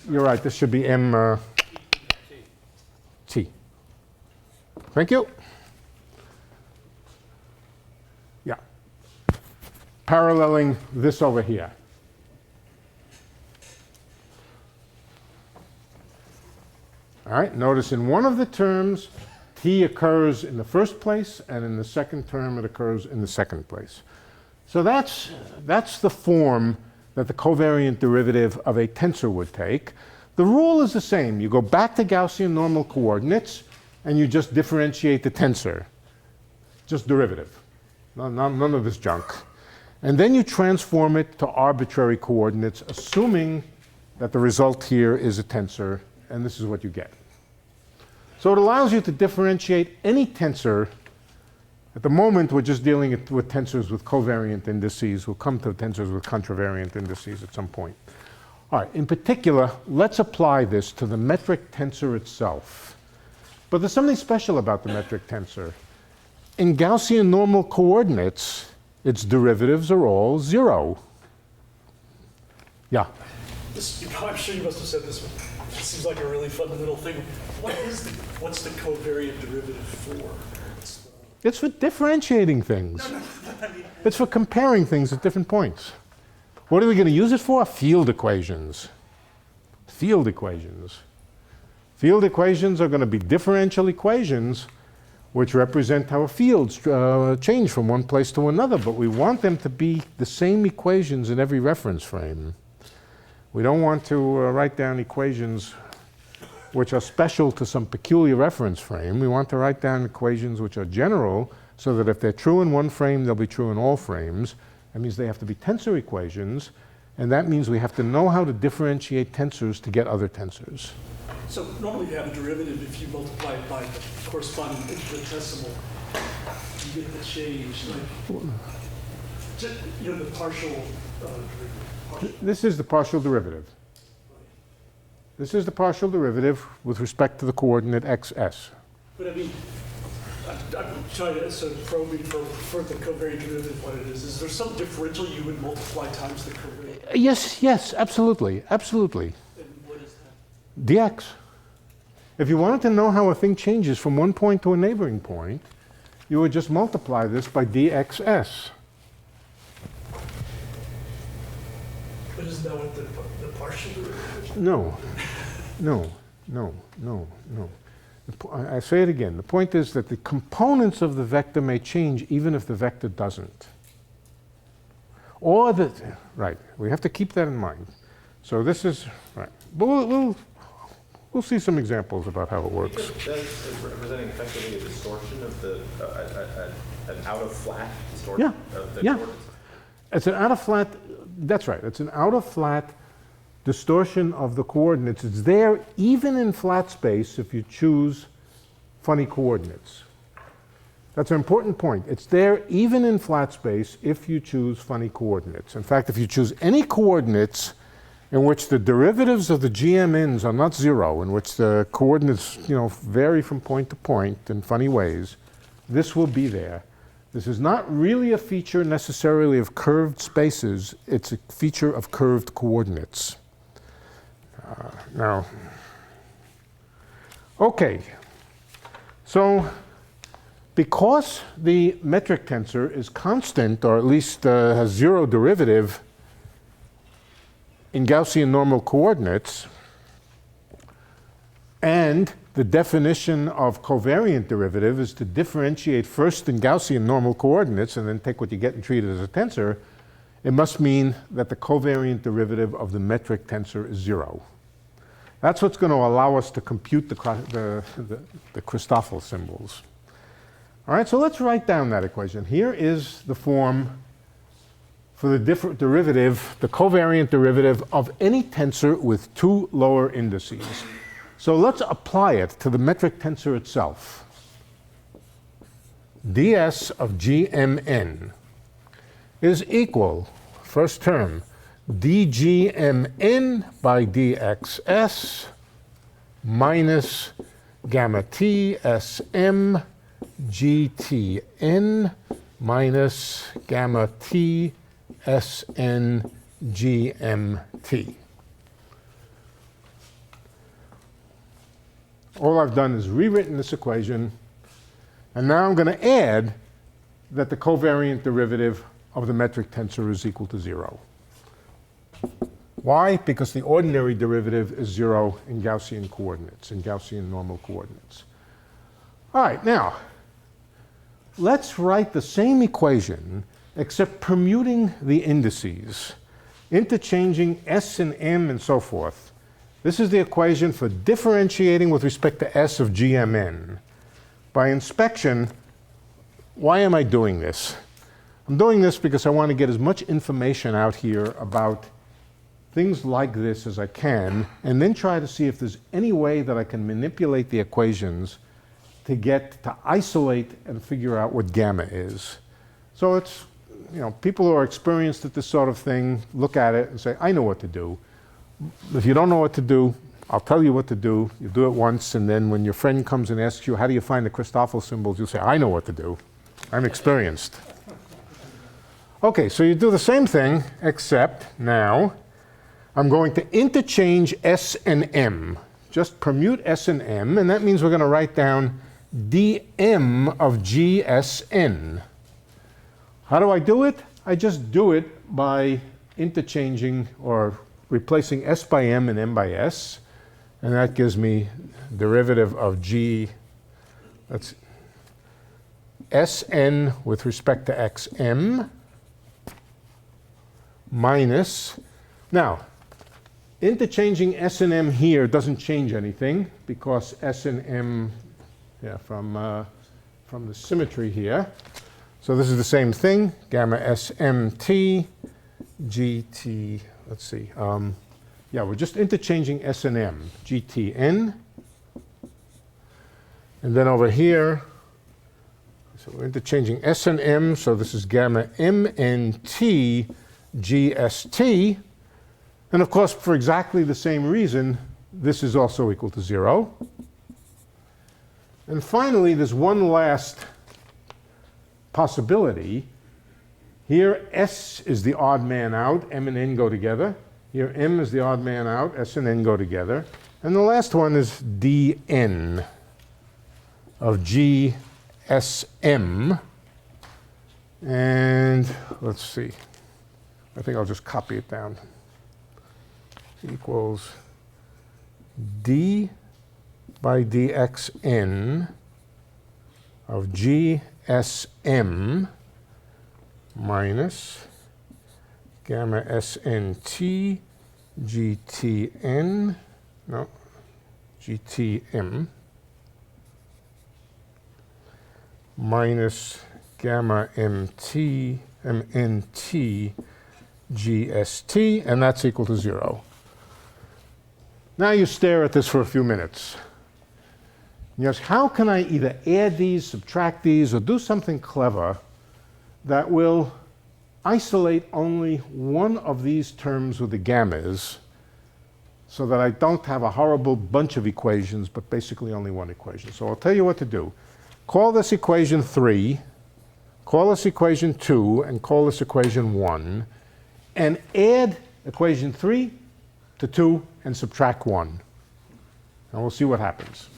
S2: You're right, this should be m t. Thank you. Yeah. Paralleling this over here. All right, notice in one of the terms, t occurs in the first place, and in the second term, it occurs in the second place. So that's the form that the covariant derivative of a tensor would take. The rule is the same. You go back to Gaussian normal coordinates, and you just differentiate the tensor. Just derivative. None of this junk. And then you transform it to arbitrary coordinates, assuming that the result here is a tensor, and this is what you get. So it allows you to differentiate any tensor. At the moment, we're just dealing with tensors with covariant indices. We'll come to tensors with contravariant indices at some point. All right, in particular, let's apply this to the metric tensor itself. But there's something special about the metric tensor. In Gaussian normal coordinates, its derivatives are all 0. Yeah?
S6: I'm sure you must have said this one. It seems like a really fundamental thing. What's the covariant derivative for?
S2: It's for differentiating things. It's for comparing things at different points. What are we going to use it for? Field equations. Field equations. Field equations are going to be differential equations which represent how fields change from one place to another, but we want them to be the same equations in every reference frame. We don't want to write down equations which are special to some peculiar reference frame. We want to write down equations which are general, so that if they're true in one frame, they'll be true in all frames. That means they have to be tensor equations, and that means we have to know how to differentiate tensors to get other tensors.
S6: So normally you have a derivative if you multiply it by the corresponding infinitesimal. You get the change, like, the partial derivative.
S2: This is the partial derivative. This is the partial derivative with respect to the coordinate xs.
S6: But I mean, I'm trying to sort of probing for the covariant derivative, what it is. Is there some differential you would multiply times the covariant?
S2: Yes, absolutely, absolutely.
S6: And what is that?
S2: Dx. If you wanted to know how a thing changes from one point to a neighboring point, you would just multiply this by dxs.
S6: But isn't that what the partial derivative is?
S2: No. I say it again. The point is that the components of the vector may change even if the vector doesn't. Right, we have to keep that in mind. So this is, right. But we'll see some examples about how it works.
S7: That is representing effectively a distortion of the, an out-of-flat distortion of the coordinates.
S2: It's an out-of-flat, that's right, it's an out-of-flat distortion of the coordinates. It's there even in flat space if you choose funny coordinates. That's an important point. It's there even in flat space if you choose funny coordinates. In fact, if you choose any coordinates in which the derivatives of the GMNs are not zero, in which the coordinates, vary from point to point in funny ways, this will be there. This is not really a feature necessarily of curved spaces. It's a feature of curved coordinates. Now, okay. So because the metric tensor is constant, or at least has zero derivative in Gaussian normal coordinates, and the definition of covariant derivative is to differentiate first in Gaussian normal coordinates and then take what you get and treat it as a tensor, it must mean that the covariant derivative of the metric tensor is zero. That's what's going to allow us to compute the Christoffel symbols. All right, so let's write down that equation. Here is the form for the derivative, the covariant derivative of any tensor with two lower indices. So let's apply it to the metric tensor itself. ds of gmn is equal, first term, dgmn by dxs minus gamma t sm gtn minus gamma t sn gmt. All I've done is rewritten this equation, and now I'm going to add that the covariant derivative of the metric tensor is equal to 0. Why? Because the ordinary derivative is 0 in Gaussian coordinates, in Gaussian normal coordinates. All right, now, let's write the same equation, except permuting the indices, interchanging s and m and so forth. This is the equation for differentiating with respect to s of gmn. By inspection, why am I doing this? I'm doing this because I want to get as much information out here about things like this as I can, and then try to see if there's any way that I can manipulate the equations to isolate and figure out what gamma is. So it's, people who are experienced at this sort of thing look at it and say, I know what to do. If you don't know what to do, I'll tell you what to do. You do it once, and then when your friend comes and asks you, how do you find the Christoffel symbols, you'll say, I know what to do. I'm experienced. Okay, so you do the same thing, except now I'm going to interchange s and m. Just permute s and m, and that means we're going to write down dm of gsn. How do I do it? I just do it by interchanging or replacing s by m and m by s, and that gives me derivative of that's Sn with respect to xm minus, now, interchanging S and M here doesn't change anything because S and M, from the symmetry here. So this is the same thing, gamma SMT, GT, let's see. We're just interchanging S and M, GTN. And then over here, so we're interchanging S and M, so this is gamma MNT, GST. And of course, for exactly the same reason, this is also equal to 0. And finally, there's one last possibility. Here, S is the odd man out, M and N go together. Here, M is the odd man out, S and N go together. And the last one is dN of GSM. And let's see. I think I'll just copy it down. Equals d by dxn of gsm minus gamma snt gtn, no, gtm minus gamma mnt gst, and that's equal to 0. Now you stare at this for a few minutes. Yes, how can I either add these, subtract these, or do something clever that will isolate only one of these terms with the gammas so that I don't have a horrible bunch of equations, but basically only one equation. So I'll tell you what to do. Call this equation 3, call this equation 2, and call this equation 1, and add equation 3 to 2 and subtract 1. And we'll see what happens.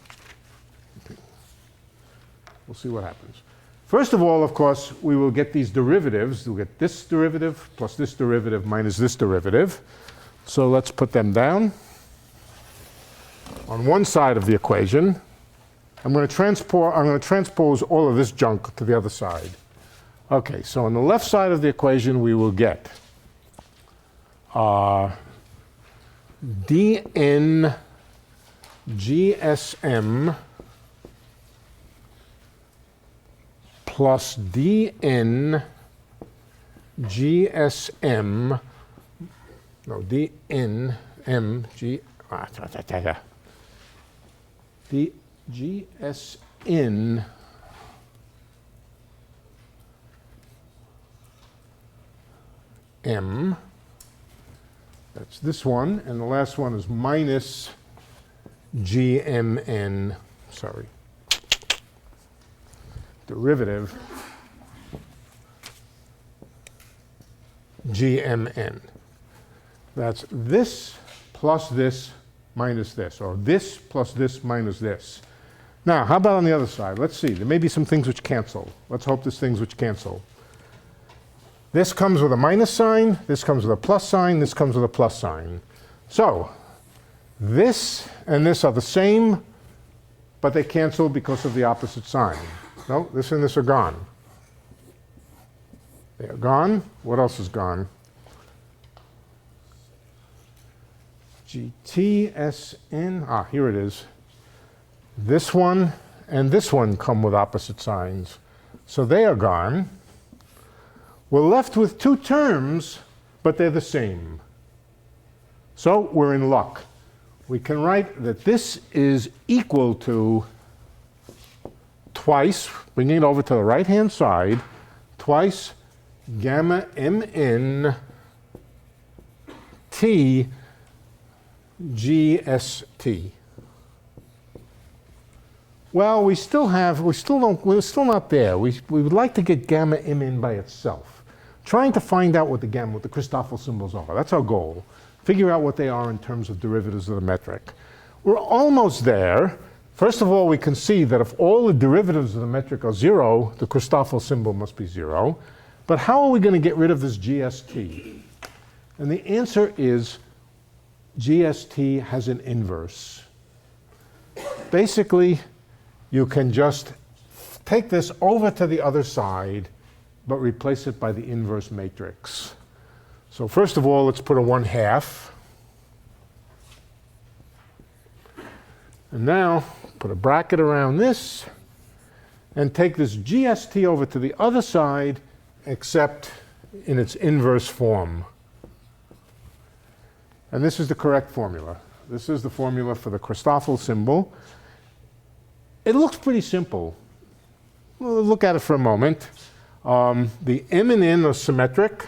S2: We'll see what happens. First of all, of course, we will get these derivatives. We'll get this derivative plus this derivative minus this derivative. So let's put them down. On one side of the equation, I'm going to transpose all of this junk to the other side. Okay, so on the left side of the equation, we will get dn GSM plus dn GSM, no, dn mg, the GSN m, that's this one, and the last one is minus GMN, sorry, derivative GMN. That's this plus this minus this, or this plus this minus this. Now, how about on the other side? Let's see. There may be some things which cancel. Let's hope there's things which cancel. This comes with a minus sign, this comes with a plus sign, this comes with a plus sign. So, this and this are the same, but they cancel because of the opposite sign. No, this and this are gone. They are gone. What else is gone? GTSN, here it is. This one and this one come with opposite signs. So they are gone. We're left with two terms, but they're the same. So we're in luck. We can write that this is equal to twice, bringing it over to the right-hand side, twice gamma mn t GST. Well, we're still not there. We would like to get gamma mn by itself. Trying to find out what the Christoffel symbols are. That's our goal. Figure out what they are in terms of derivatives of the metric. We're almost there. First of all, we can see that if all the derivatives of the metric are 0, the Christoffel symbol must be 0. But how are we going to get rid of this GST? And the answer is GST has an inverse. Basically, you can just take this over to the other side, but replace it by the inverse matrix. So first of all, let's put a 1/2. And now, put a bracket around this, and take this GST over to the other side, except in its inverse form. And this is the correct formula. This is the formula for the Christoffel symbol. It looks pretty simple. We'll look at it for a moment. The m and n are symmetric.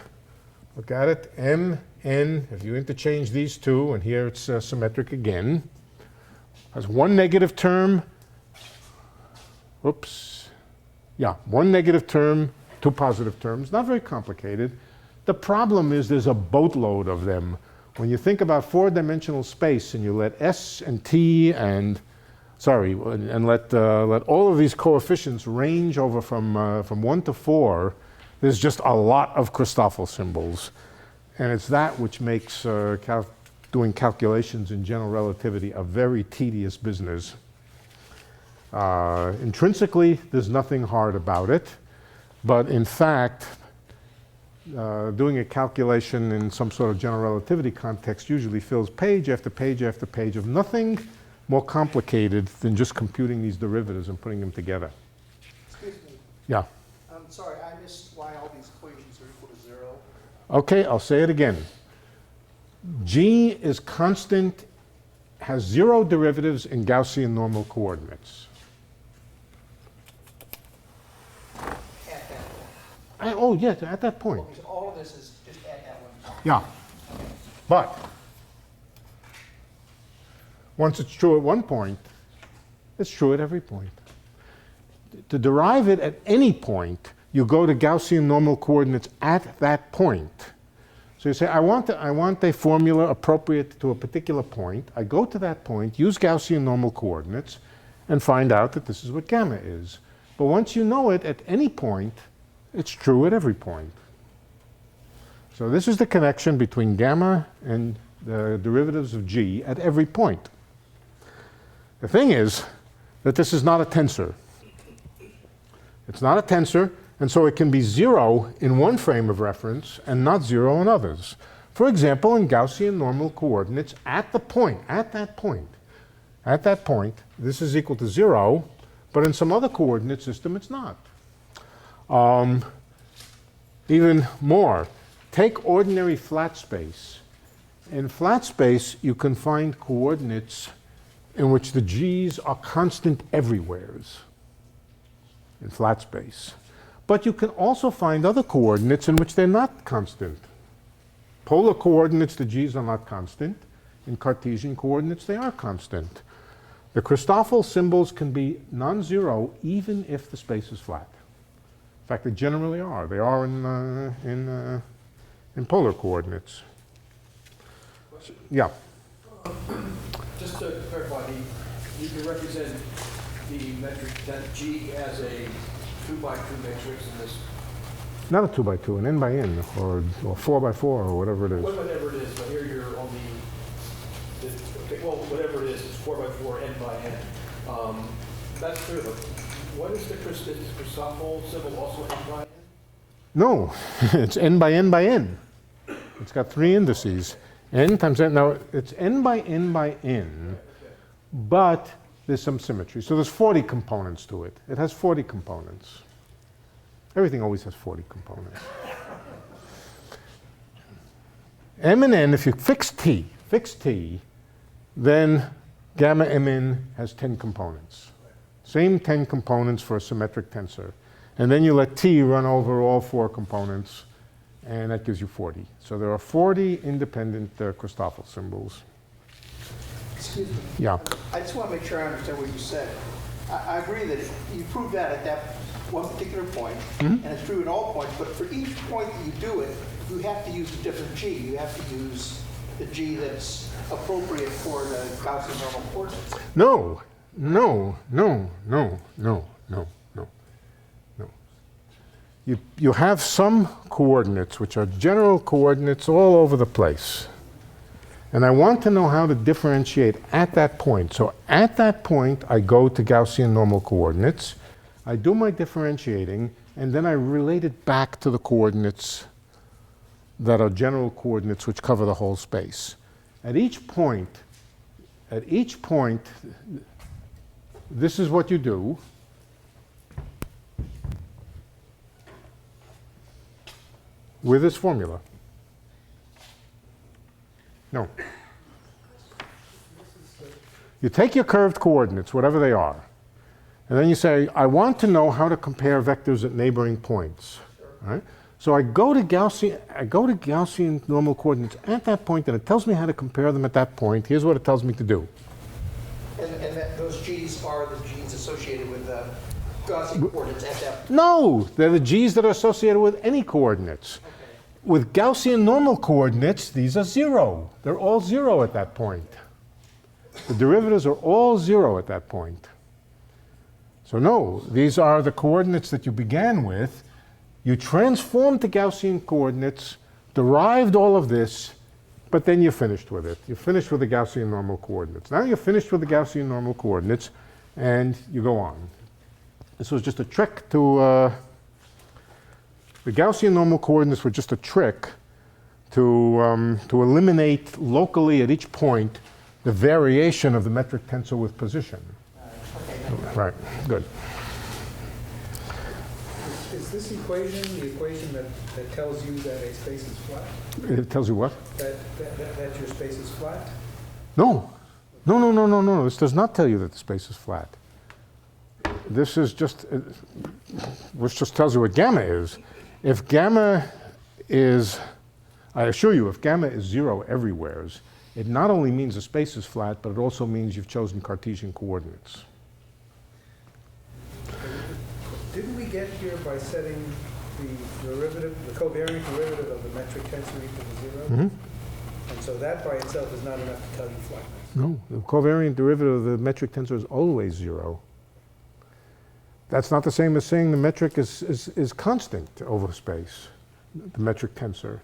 S2: Look at it. M, n, if you interchange these two, and here it's symmetric again, has one negative term. Oops. Yeah, one negative term, two positive terms. Not very complicated. The problem is there's a boatload of them. When you think about four-dimensional space and you let s and t and let all of these coefficients range over from 1 to 4, there's just a lot of Christoffel symbols. And it's that which makes doing calculations in general relativity a very tedious business. Intrinsically, there's nothing hard about it. But in fact, doing a calculation in some sort of general relativity context usually fills page after page after page of nothing more complicated than just computing these derivatives and putting them together.
S1: Excuse me.
S2: Yeah.
S1: I'm sorry, I missed why all these equations are equal to 0.
S2: Okay, I'll say it again. G is constant, has 0 derivatives in Gaussian normal coordinates. Oh, yes, at that point.
S5: Okay, so all of this is just at that one point.
S2: Yeah. But once it's true at one point, it's true at every point. To derive it at any point, you go to Gaussian normal coordinates at that point. So you say, I want a formula appropriate to a particular point. I go to that point, use Gaussian normal coordinates, and find out that this is what gamma is. But once you know it at any point, it's true at every point. So this is the connection between gamma and the derivatives of g at every point. The thing is that this is not a tensor. It's not a tensor, and so it can be 0 in one frame of reference and not 0 in others. For example, in Gaussian normal coordinates, at that point, this is equal to 0, but in some other coordinate system, it's not. Even more, take ordinary flat space. In flat space, you can find coordinates in which the g's are constant everywheres in flat space. But you can also find other coordinates in which they're not constant. Polar coordinates, the g's are not constant. In Cartesian coordinates, they are constant. The Christoffel symbols can be non-zero even if the space is flat. In fact, they generally are. They are in polar coordinates. Yeah.
S8: Just to clarify, you can represent the metric that G as a 2x2 matrix in this,
S2: Not a 2 by 2, an n by n, or 4 by 4, or whatever it is.
S8: whatever it is, but here you're on okay, well, whatever it is, it's 4 by 4, n by n. That's clear, but what is the Christoffel symbol also n by n?
S2: No, it's n by n by n. It's got 3 indices. N times n. Now, it's n by n by n, but there's some symmetry. So there's 40 components to it. It has 40 components. Everything always has 40 components. M and n, if you fix t, then gamma mn has 10 components. Same 10 components for a symmetric tensor. And then you let t run over all 4 components, and that gives you 40. So there are 40 independent Christoffel symbols.
S5: Excuse me.
S2: Yeah.
S5: I just want to make sure I understand what you said. I agree that you proved that at that one particular point, and it's true at all points, but for each point that you do it, you have to use a different G. You have to use the G that's appropriate for the Gaussian normal coordinates.
S2: No. You have some coordinates which are general coordinates all over the place. And I want to know how to differentiate at that point. So at that point, I go to Gaussian normal coordinates. I do my differentiating, and then I relate it back to the coordinates that are general coordinates which cover the whole space. At each point, this is what you do. With this formula. No. You take your curved coordinates, whatever they are, and then you say, I want to know how to compare vectors at neighboring points. Right? So I go to Gaussian normal coordinates at that point, and it tells me how to compare them at that point. Here's what it tells me to do.
S5: And those G's are the G's associated with the Gaussian coordinates at that point.
S2: No, they're the G's that are associated with any coordinates.
S5: Okay.
S2: With Gaussian normal coordinates, these are 0. They're all 0 at that point. The derivatives are all 0 at that point. So no, these are the coordinates that you began with. You transformed to Gaussian coordinates, derived all of this, but then you're finished with it. You're finished with the Gaussian normal coordinates. Now you're finished with the Gaussian normal coordinates, and you go on. This was just a trick to... the Gaussian normal coordinates were just a trick to eliminate locally at each point the variation of the metric tensor with position. Right, good.
S3: Is this equation the equation that tells you that a space is flat?
S2: It tells you what?
S3: That your space is flat?
S2: No. No. This does not tell you that the space is flat. This is just, which just tells you what gamma is. if gamma is, I assure you, if gamma is 0 everywhere, it not only means the space is flat, but it also means you've chosen Cartesian coordinates.
S3: Didn't we get here by setting the derivative, the covariant derivative of the metric tensor equal to 0?
S2: Mm-hmm.
S3: And so that by itself is not enough to tell you flatness.
S2: No, the covariant derivative of the metric tensor is always 0. That's not the same as saying the metric is constant over space, the metric tensor.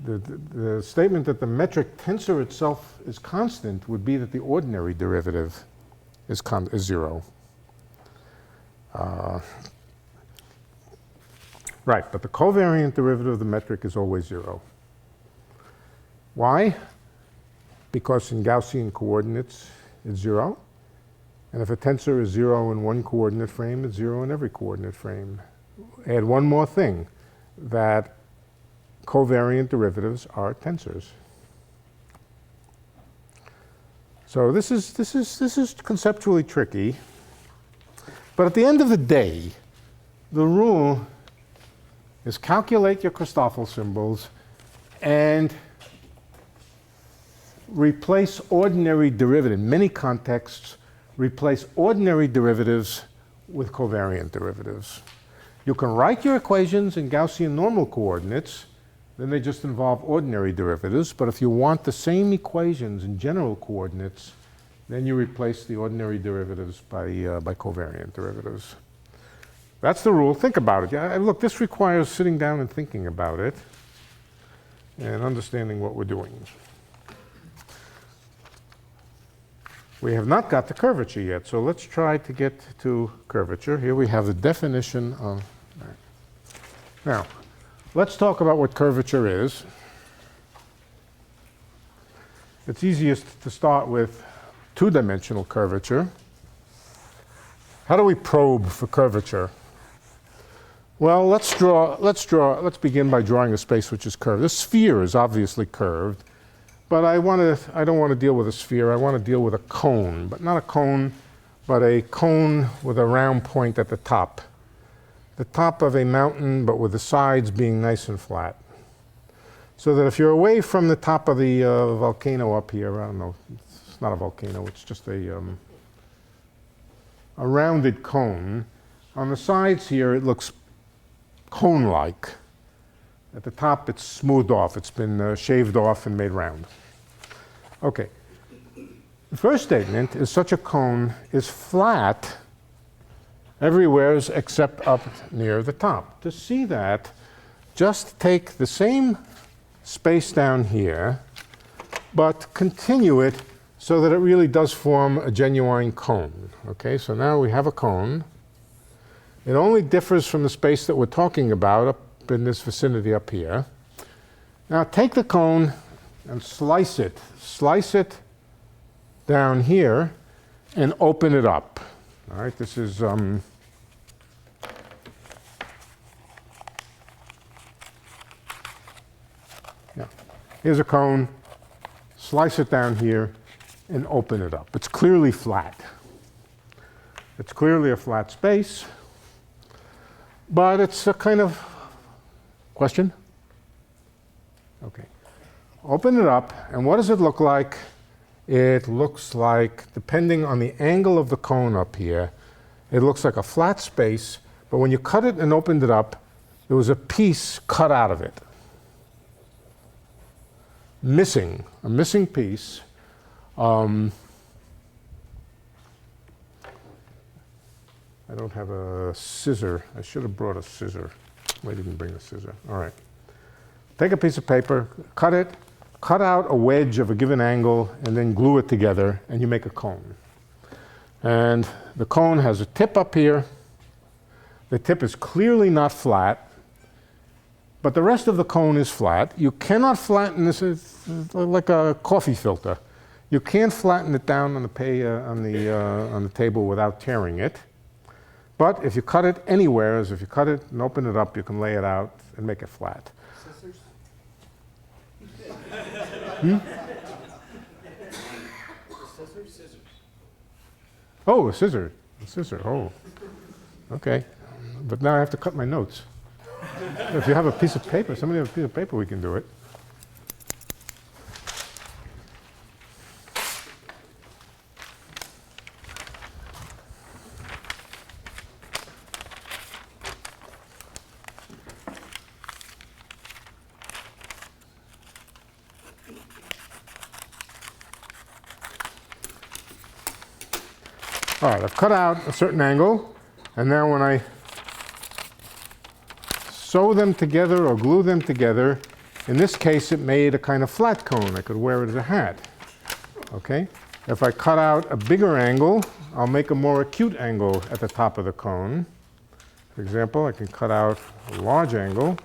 S2: The statement that the metric tensor itself is constant would be that the ordinary derivative is 0. Right, but the covariant derivative of the metric is always 0. Why? Because in Gaussian coordinates it's 0. And if a tensor is 0 in one coordinate frame, it's 0 in every coordinate frame. Add one more thing, that covariant derivatives are tensors. So this is conceptually tricky. But at the end of the day, the rule is calculate your Christoffel symbols and replace ordinary derivative. In many contexts, replace ordinary derivatives with covariant derivatives. You can write your equations in Gaussian normal coordinates, then they just involve ordinary derivatives. But if you want the same equations in general coordinates, then you replace the ordinary derivatives by covariant derivatives. That's the rule. Think about it. Yeah, look, this requires sitting down and thinking about it and understanding what we're doing. We have not got to curvature yet, so let's try to get to curvature. Here we have the definition of... Now, let's talk about what curvature is. It's easiest to start with two-dimensional curvature. How do we probe for curvature? Well, let's begin by drawing a space which is curved. This sphere is obviously curved, but I don't want to deal with a sphere. I want to deal with a cone, but not a cone, but a cone with a round point at the top. The top of a mountain, but with the sides being nice and flat. So that if you're away from the top of the volcano up here, I don't know, it's not a volcano, it's just a rounded cone. On the sides here, it looks cone-like. At the top, it's smoothed off. It's been shaved off and made round. Okay. The first statement is such a cone is flat everywhere except up near the top. To see that, just take the same space down here, but continue it so that it really does form a genuine cone. Okay, so now we have a cone. It only differs from the space that we're talking about up in this vicinity up here. Now take the cone and slice it. Slice it down here and open it up. All right, this is here's a cone. Slice it down here and open it up. It's clearly flat. It's clearly a flat space, but it's a kind of question. Okay. Open it up, and what does it look like? It looks like, depending on the angle of the cone up here, it looks like a flat space, but when you cut it and opened it up, there was a piece cut out of it. Missing, a missing piece. I don't have a scissor. I should have brought a scissor. I didn't bring a scissor. All right. Take a piece of paper, cut it, cut out a wedge of a given angle, and then glue it together, and you make a cone. And the cone has a tip up here. The tip is clearly not flat, but the rest of the cone is flat. You cannot flatten this. It's like a coffee filter. You can't flatten it down on the table without tearing it. But if you cut it anywhere, as if you cut it and open it up, you can lay it out and make it flat.
S1: Scissors?
S8: Scissors.
S2: Oh, a scissor. A scissor. Oh, okay. But now I have to cut my notes. If you have a piece of paper, somebody have a piece of paper, we can do it. All right, I've cut out a certain angle, and now when I sew them together or glue them together, in this case it made a kind of flat cone. I could wear it as a hat. Okay? If I cut out a bigger angle, I'll make a more acute angle at the top of the cone. For example, I can cut out a large angle.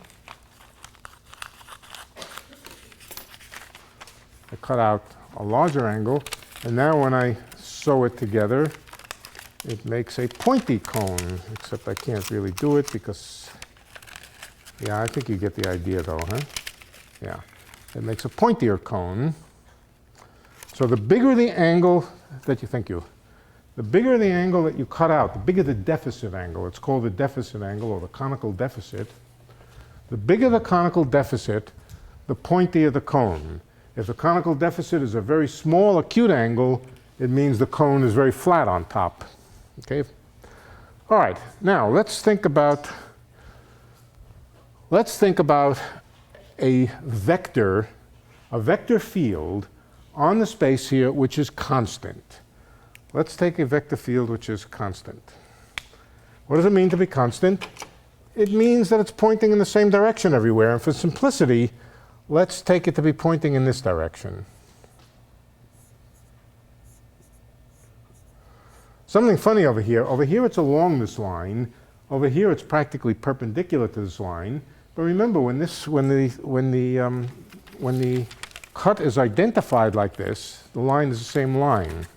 S2: I cut out a larger angle, and now when I sew it together, it makes a pointy cone, except I can't really do it because, yeah, I think you get the idea though, huh? Yeah, it makes a pointier cone. So the bigger the angle that you, thank you, the bigger the angle that you cut out, the bigger the deficit angle, it's called the deficit angle or the conical deficit. The bigger the conical deficit, the pointier the cone. If the conical deficit is a very small acute angle, it means the cone is very flat on top. Okay? All right, now let's think about a vector field on the space here which is constant. Let's take a vector field which is constant. What does it mean to be constant? It means that it's pointing in the same direction everywhere, and for simplicity, let's take it to be pointing in this direction. Something funny over here. Over here it's along this line. Over here it's practically perpendicular to this line. But remember, when the cut is identified like this, the line is the same line.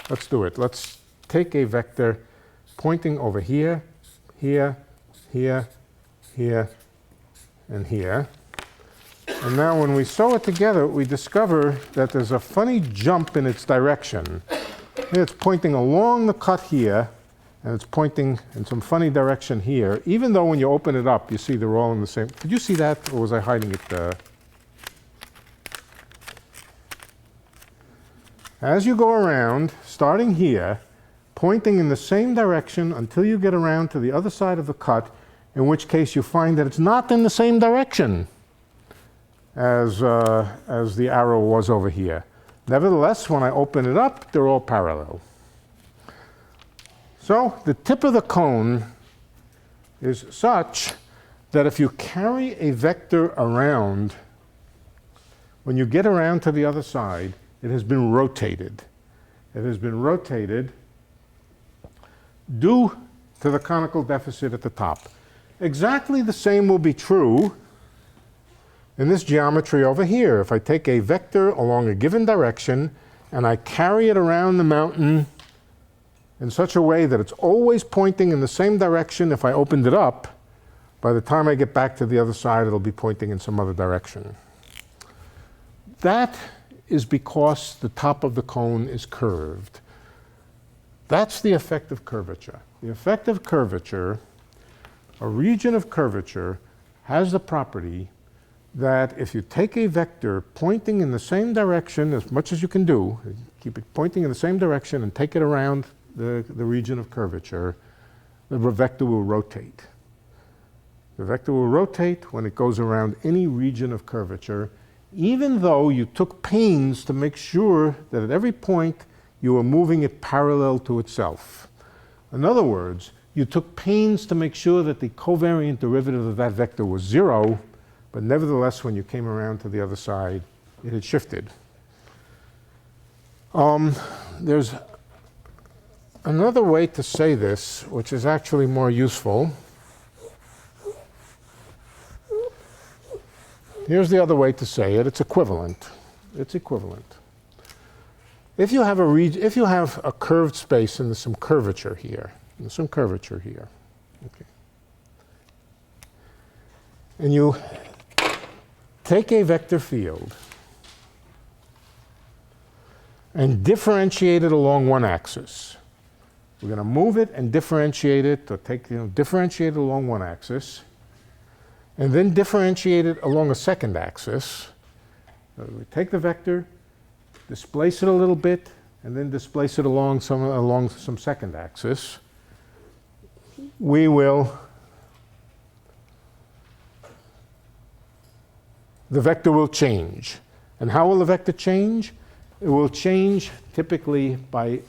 S2: Let's do it. Let's take a vector pointing over here, here, here, here, and here. And now when we sew it together, we discover that there's a funny jump in its direction. It's pointing along the cut here, and it's pointing in some funny direction here, even though when you open it up, you see they're all in the same. Did you see that, or was I hiding it? As you go around, starting here, pointing in the same direction until you get around to the other side of the cut, in which case you find that it's not in the same direction as the arrow was over here. Nevertheless, when I open it up, they're all parallel. So the tip of the cone is such that if you carry a vector around, when you get around to the other side, it has been rotated. It has been rotated due to the conical deficit at the top. Exactly the same will be true in this geometry over here. If I take a vector along a given direction and I carry it around the mountain in such a way that it's always pointing in the same direction, if I opened it up, by the time I get back to the other side, it'll be pointing in some other direction. That is because the top of the cone is curved. That's the effect of curvature. The effect of curvature, a region of curvature, has the property that if you take a vector pointing in the same direction as much as you can do, keep it pointing in the same direction and take it around the region of curvature, the vector will rotate. The vector will rotate when it goes around any region of curvature, even though you took pains to make sure that at every point you were moving it parallel to itself. In other words, you took pains to make sure that the covariant derivative of that vector was 0, but nevertheless, when you came around to the other side, it had shifted. There's another way to say this, which is actually more useful. Here's the other way to say it. It's equivalent. It's equivalent. If you have a curved space and there's some curvature here, okay, and you take a vector field and differentiate it along one axis. We're going to move it and differentiate it, or differentiate it along one axis. and then differentiate it along a second axis. So we take the vector, displace it a little bit, and then displace it along some second axis. The vector will change. And how will the vector change? It will change typically by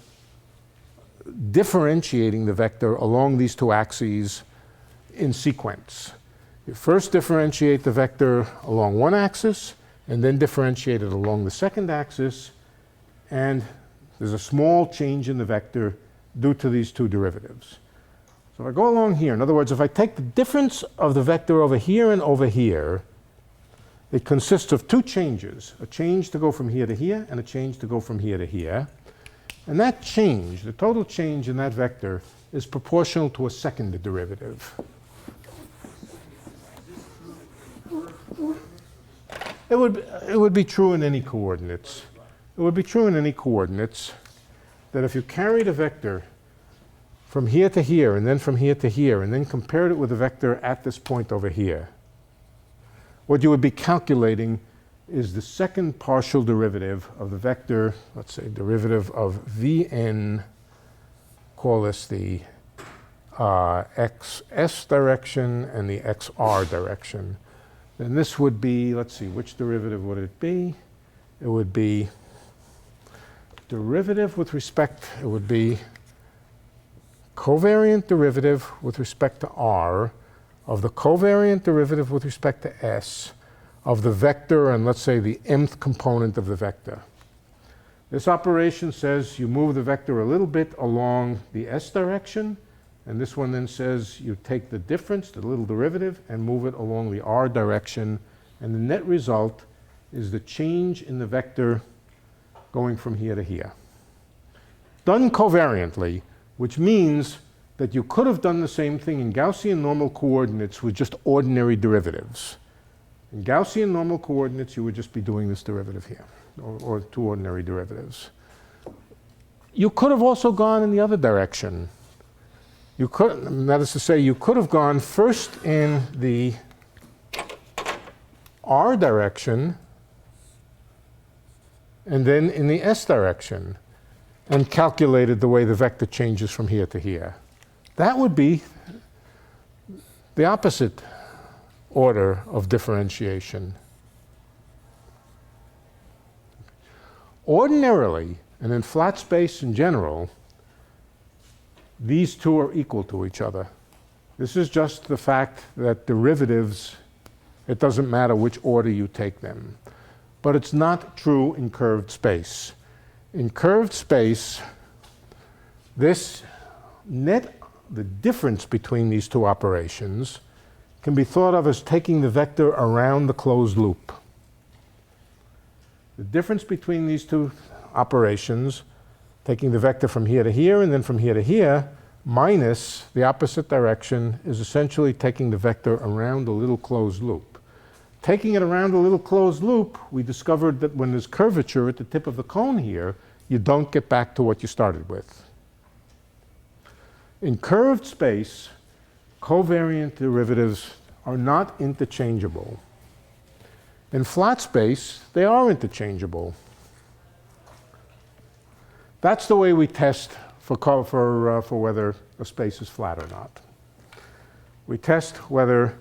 S2: differentiating the vector along these two axes in sequence. You first differentiate the vector along one axis, and then differentiate it along the second axis, and there's a small change in the vector due to these two derivatives. So if I go along here, in other words, if I take the difference of the vector over here and over here, it consists of two changes, a change to go from here to here and a change to go from here to here. And that change, the total change in that vector, is proportional to a second derivative. It would be true in any coordinates. It would be true in any coordinates that if you carried a vector from here to here and then from here to here and then compared it with a vector at this point over here, what you would be calculating is the second partial derivative of the vector, let's say derivative of Vn, call this the xs direction and the xr direction. Then this would be, let's see, which derivative would it be? It would be derivative with respect, it would be covariant derivative with respect to r of the covariant derivative with respect to s of the vector and let's say the mth component of the vector. This operation says you move the vector a little bit along the s direction, and this one then says you take the difference, the little derivative, and move it along the r direction, and the net result is the change in the vector going from here to here. Done covariantly, which means that you could have done the same thing in Gaussian normal coordinates with just ordinary derivatives. In Gaussian normal coordinates, you would just be doing this derivative here, or two ordinary derivatives. You could have also gone in the other direction. You could, that is to say, you could have gone first in the r direction and then in the s direction and calculated the way the vector changes from here to here. That would be the opposite order of differentiation. Ordinarily, and in flat space in general, these two are equal to each other. This is just the fact that derivatives, it doesn't matter which order you take them. But it's not true in curved space. In curved space, this net, the difference between these two operations, can be thought of as taking the vector around the closed loop. The difference between these two operations, taking the vector from here to here and then from here to here, minus the opposite direction, is essentially taking the vector around a little closed loop. Taking it around a little closed loop, we discovered that when there's curvature at the tip of the cone here, you don't get back to what you started with. In curved space, covariant derivatives are not interchangeable. In flat space, they are interchangeable. That's the way we test for whether a space is flat or not. We test whether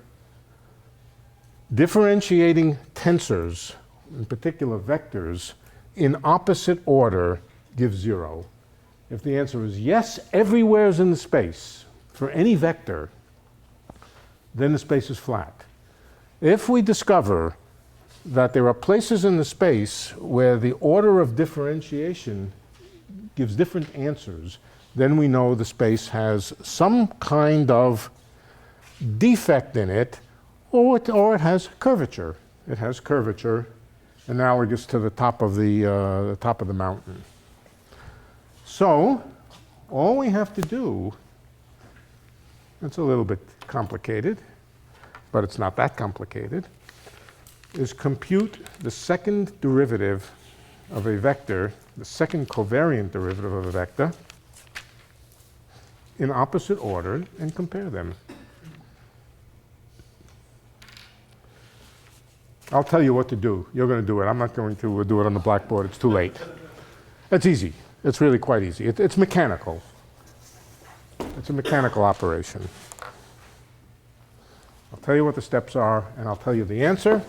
S2: differentiating tensors, in particular vectors, in opposite order gives 0. If the answer is yes, everywhere is in the space for any vector, then the space is flat. If we discover that there are places in the space where the order of differentiation gives different answers, then we know the space has some kind of defect in it, or it has curvature. It has curvature analogous to the top of the mountain. So all we have to do, it's a little bit complicated, but it's not that complicated, is compute the second derivative of a vector, the second covariant derivative of a vector, in opposite order and compare them. I'll tell you what to do. You're going to do it. I'm not going to do it on the blackboard. It's too late. It's easy. It's really quite easy. It's mechanical. It's a mechanical operation. I'll tell you what the steps are, and I'll tell you the answer.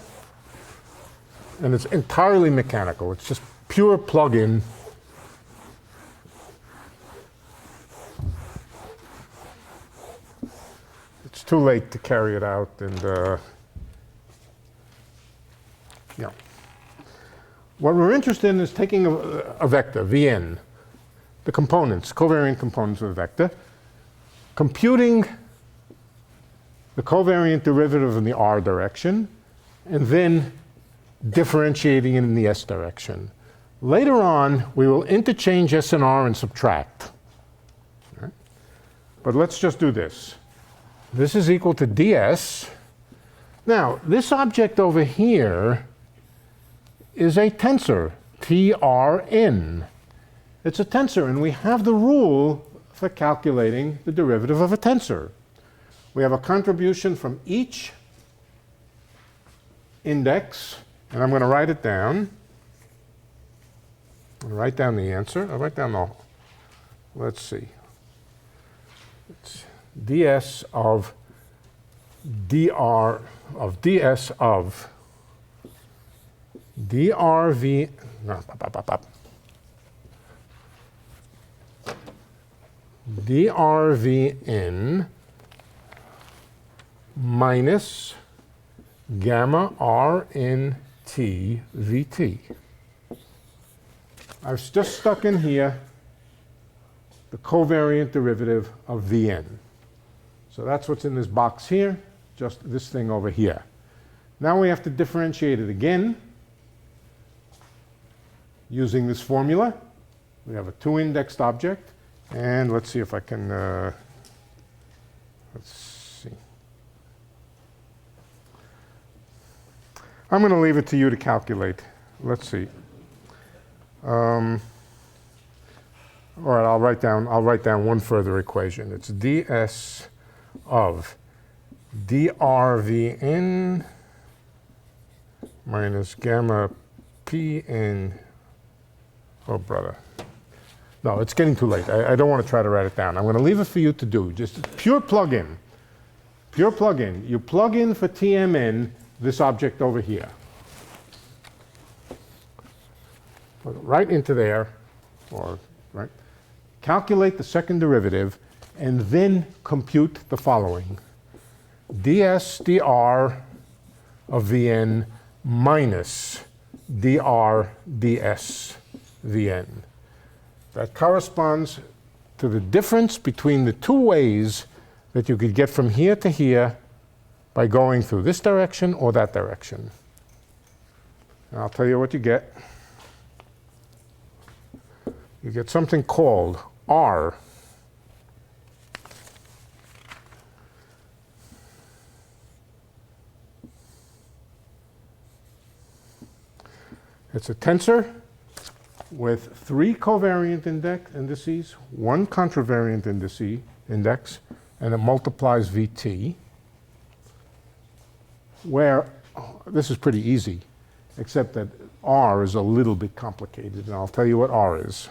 S2: And it's entirely mechanical. It's just pure plug-in. It's too late to carry it out, and yeah. What we're interested in is taking a vector, Vn, the components, covariant components of a vector, computing the covariant derivative in the r direction, and then differentiating it in the s direction. Later on, we will interchange s and r and subtract. All right? But let's just do this. This is equal to ds. Now, this object over here is a tensor, TRN. It's a tensor, and we have the rule for calculating the derivative of a tensor. We have a contribution from each index, and I'm going to write it down. I'll write down the answer. I'll write down the, let's see. It's ds of dr of ds of drv, no, drvn minus gamma rn t vt. I've just stuck in here the covariant derivative of Vn. So that's what's in this box here, just this thing over here. Now we have to differentiate it again using this formula. We have a two-indexed object, and let's see if I can, let's see. I'm going to leave it to you to calculate. Let's see. All right, I'll write down one further equation. It's ds of drvn minus gamma pn. Oh, brother. No, it's getting too late. I don't want to try to write it down. I'm going to leave it for you to do. Just pure plug-in. Pure plug-in. You plug in for tmn this object over here. Plug it right into there, or right. Calculate the second derivative, and then compute the following. ds dr of Vn minus dr ds Vn. That corresponds to the difference between the two ways that you could get from here to here by going through this direction or that direction. And I'll tell you what you get. You get something called R. It's a tensor with 3 covariant indices, 1 contravariant index, and it multiplies Vt, where this is pretty easy, except that R is a little bit complicated, and I'll tell you what R is.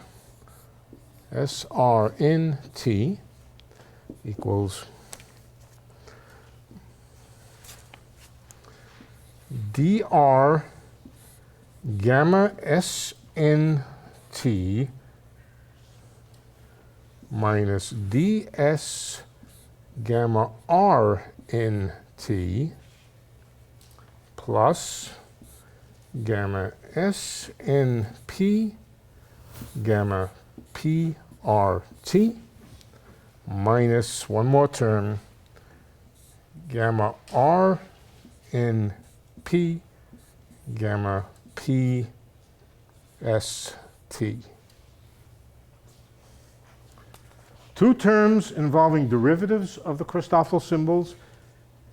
S2: SRNT equals dr gamma SNT minus ds gamma RNT plus gamma SNP gamma PRT minus one more term gamma RNP gamma PST. 2 terms involving derivatives of the Christoffel symbols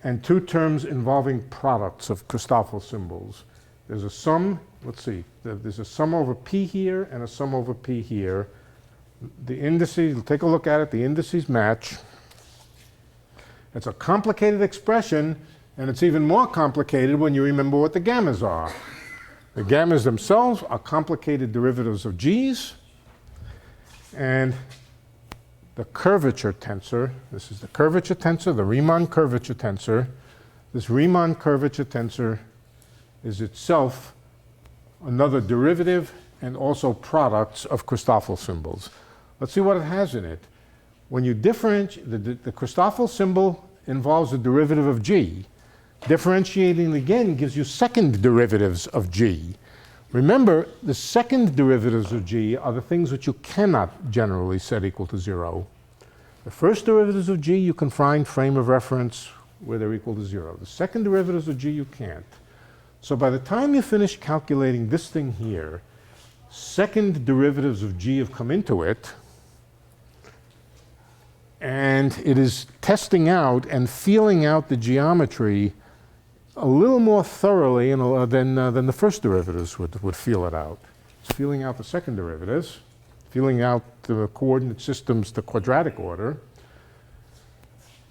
S2: and 2 terms involving products of Christoffel symbols. There's a sum, let's see, there's a sum over P here and a sum over P here. The indices, take a look at it, the indices match. It's a complicated expression And it's even more complicated when you remember what the gammas are. The gammas themselves are complicated derivatives of g's. And the curvature tensor, this is the curvature tensor, the Riemann curvature tensor. This Riemann curvature tensor is itself another derivative and also products of Christoffel symbols. Let's see what it has in it. When you differentiate, the Christoffel symbol involves a derivative of g. Differentiating again gives you second derivatives of g. Remember, the second derivatives of g are the things which you cannot generally set equal to 0. The first derivatives of g you can find frame of reference where they're equal to 0. The second derivatives of g you can't. So by the time you finish calculating this thing here, second derivatives of g have come into it, and it is testing out and feeling out the geometry a little more thoroughly than the first derivatives would feel it out. It's feeling out the second derivatives, feeling out the coordinate systems, the quadratic order.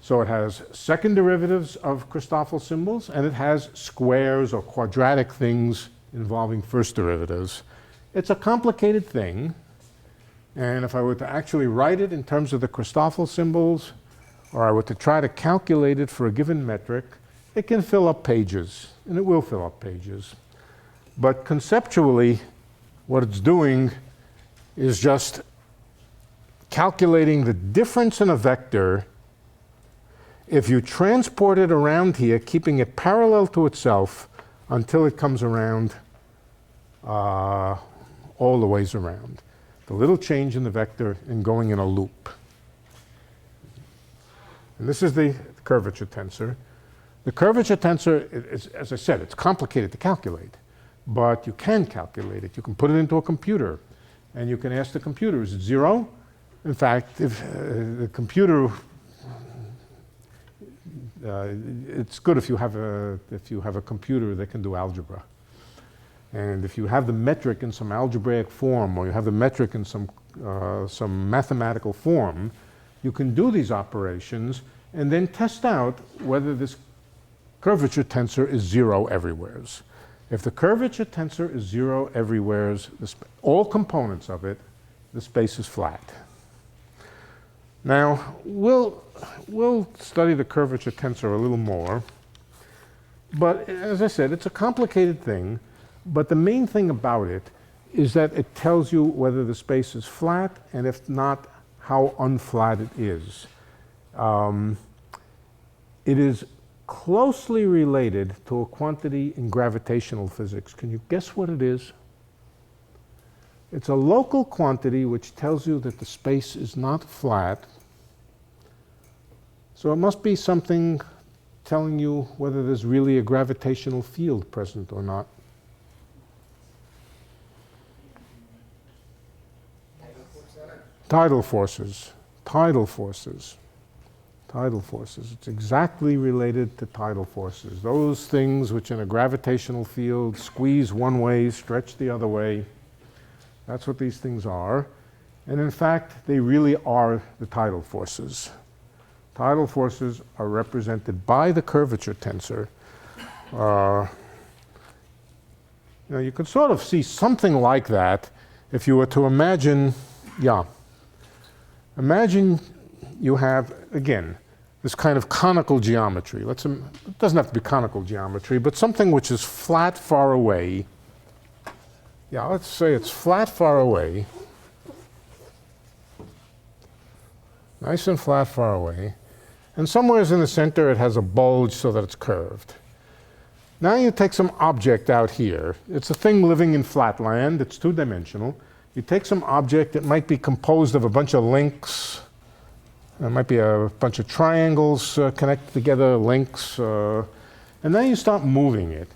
S2: So it has second derivatives of Christoffel symbols, and it has squares or quadratic things involving first derivatives. It's a complicated thing, and if I were to actually write it in terms of the Christoffel symbols, or I were to try to calculate it for a given metric, it can fill up pages, and it will fill up pages. But conceptually, what it's doing is just calculating the difference in a vector if you transport it around here, keeping it parallel to itself until it comes around all the ways around. The little change in the vector and going in a loop. And this is the curvature tensor. The curvature tensor, is, as I said, it's complicated to calculate, but you can calculate it. You can put it into a computer, and you can ask the computer, is it 0? In fact, if the computer, it's good if you have a computer that can do algebra. And if you have the metric in some algebraic form, or you have the metric in some mathematical form, you can do these operations and then test out whether this curvature tensor is 0 everywheres. If the curvature tensor is 0 everywheres, all components of it, the space is flat. Now, we'll study the curvature tensor a little more, but as I said, it's a complicated thing, but the main thing about it is that it tells you whether the space is flat, and if not, how unflat it is. It is closely related to a quantity in gravitational physics. Can you guess what it is? It's a local quantity which tells you that the space is not flat. So it must be something telling you whether there's really a gravitational field present or not. Tidal forces. Tidal forces. Tidal forces. It's exactly related to tidal forces. Those things which in a gravitational field squeeze one way, stretch the other way. That's what these things are. And in fact, they really are the tidal forces. Tidal forces are represented by the curvature tensor. You could sort of see something like that if you were to imagine, imagine you have, again, this kind of conical geometry. It doesn't have to be conical geometry, but something which is flat far away. Yeah, let's say it's flat far away. Nice and flat far away. And somewhere in the center it has a bulge so that it's curved. Now you take some object out here. It's a thing living in flatland. It's two-dimensional. You take some object that might be composed of a bunch of links. There might be a bunch of triangles connected together, links. And then you start moving it.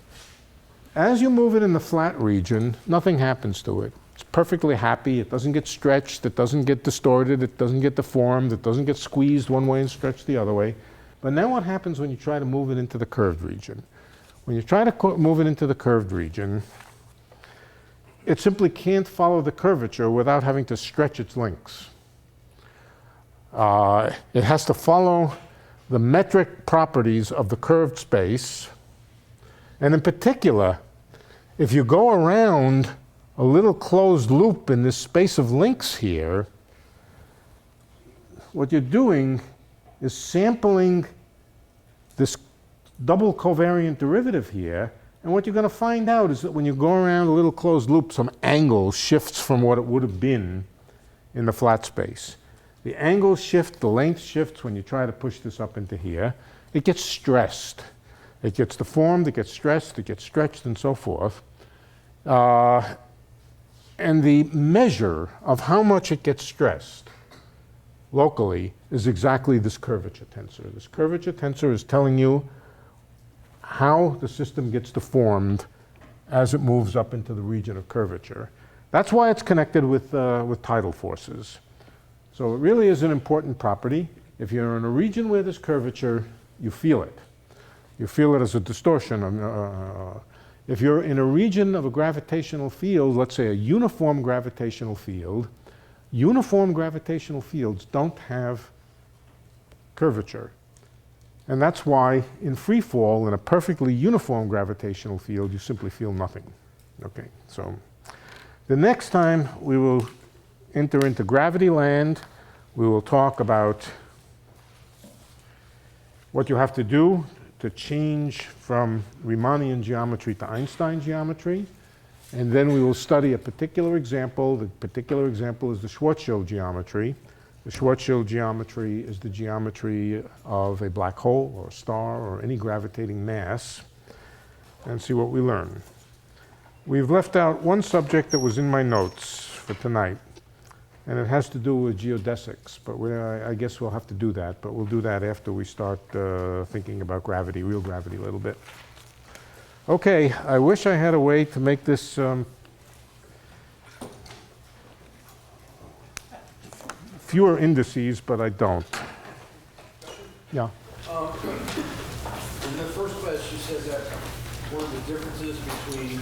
S2: As you move it in the flat region, nothing happens to it. It's perfectly happy. It doesn't get stretched. It doesn't get distorted. It doesn't get deformed. It doesn't get squeezed one way and stretched the other way. But now what happens when you try to move it into the curved region? When you try to move it into the curved region, it simply can't follow the curvature without having to stretch its links. It has to follow the metric properties of the curved space. And in particular, if you go around a little closed loop in this space of links here, what you're doing is sampling this double covariant derivative here, and what you're going to find out is that when you go around a little closed loop, some angle shifts from what it would have been in the flat space. The angle shift, the length shifts when you try to push this up into here. It gets stressed. It gets deformed, it gets stressed, it gets stretched, and so forth. And the measure of how much it gets stressed locally is exactly this curvature tensor. This curvature tensor is telling you how the system gets deformed as it moves up into the region of curvature. That's why it's connected with tidal forces. So it really is an important property. If you're in a region where there's curvature, you feel it. You feel it as a distortion. If you're in a region of a gravitational field, let's say a uniform gravitational field, uniform gravitational fields don't have curvature. And that's why in free fall, in a perfectly uniform gravitational field, you simply feel nothing. Okay, so the next time we will enter into gravity land, we will talk about what you have to do to change from Riemannian geometry to Einstein geometry. And then we will study a particular example. The particular example is the Schwarzschild geometry. The Schwarzschild geometry is the geometry of a black hole or a star or any gravitating mass, and see what we learn. We've left out one subject that was in my notes for tonight, and it has to do with geodesics, but I guess we'll have to do that, but we'll do that after we start thinking about gravity, real gravity a little bit. Okay, I wish I had a way to make this fewer indices, but I don't. Yeah.
S8: In the first class, you said that one of the differences between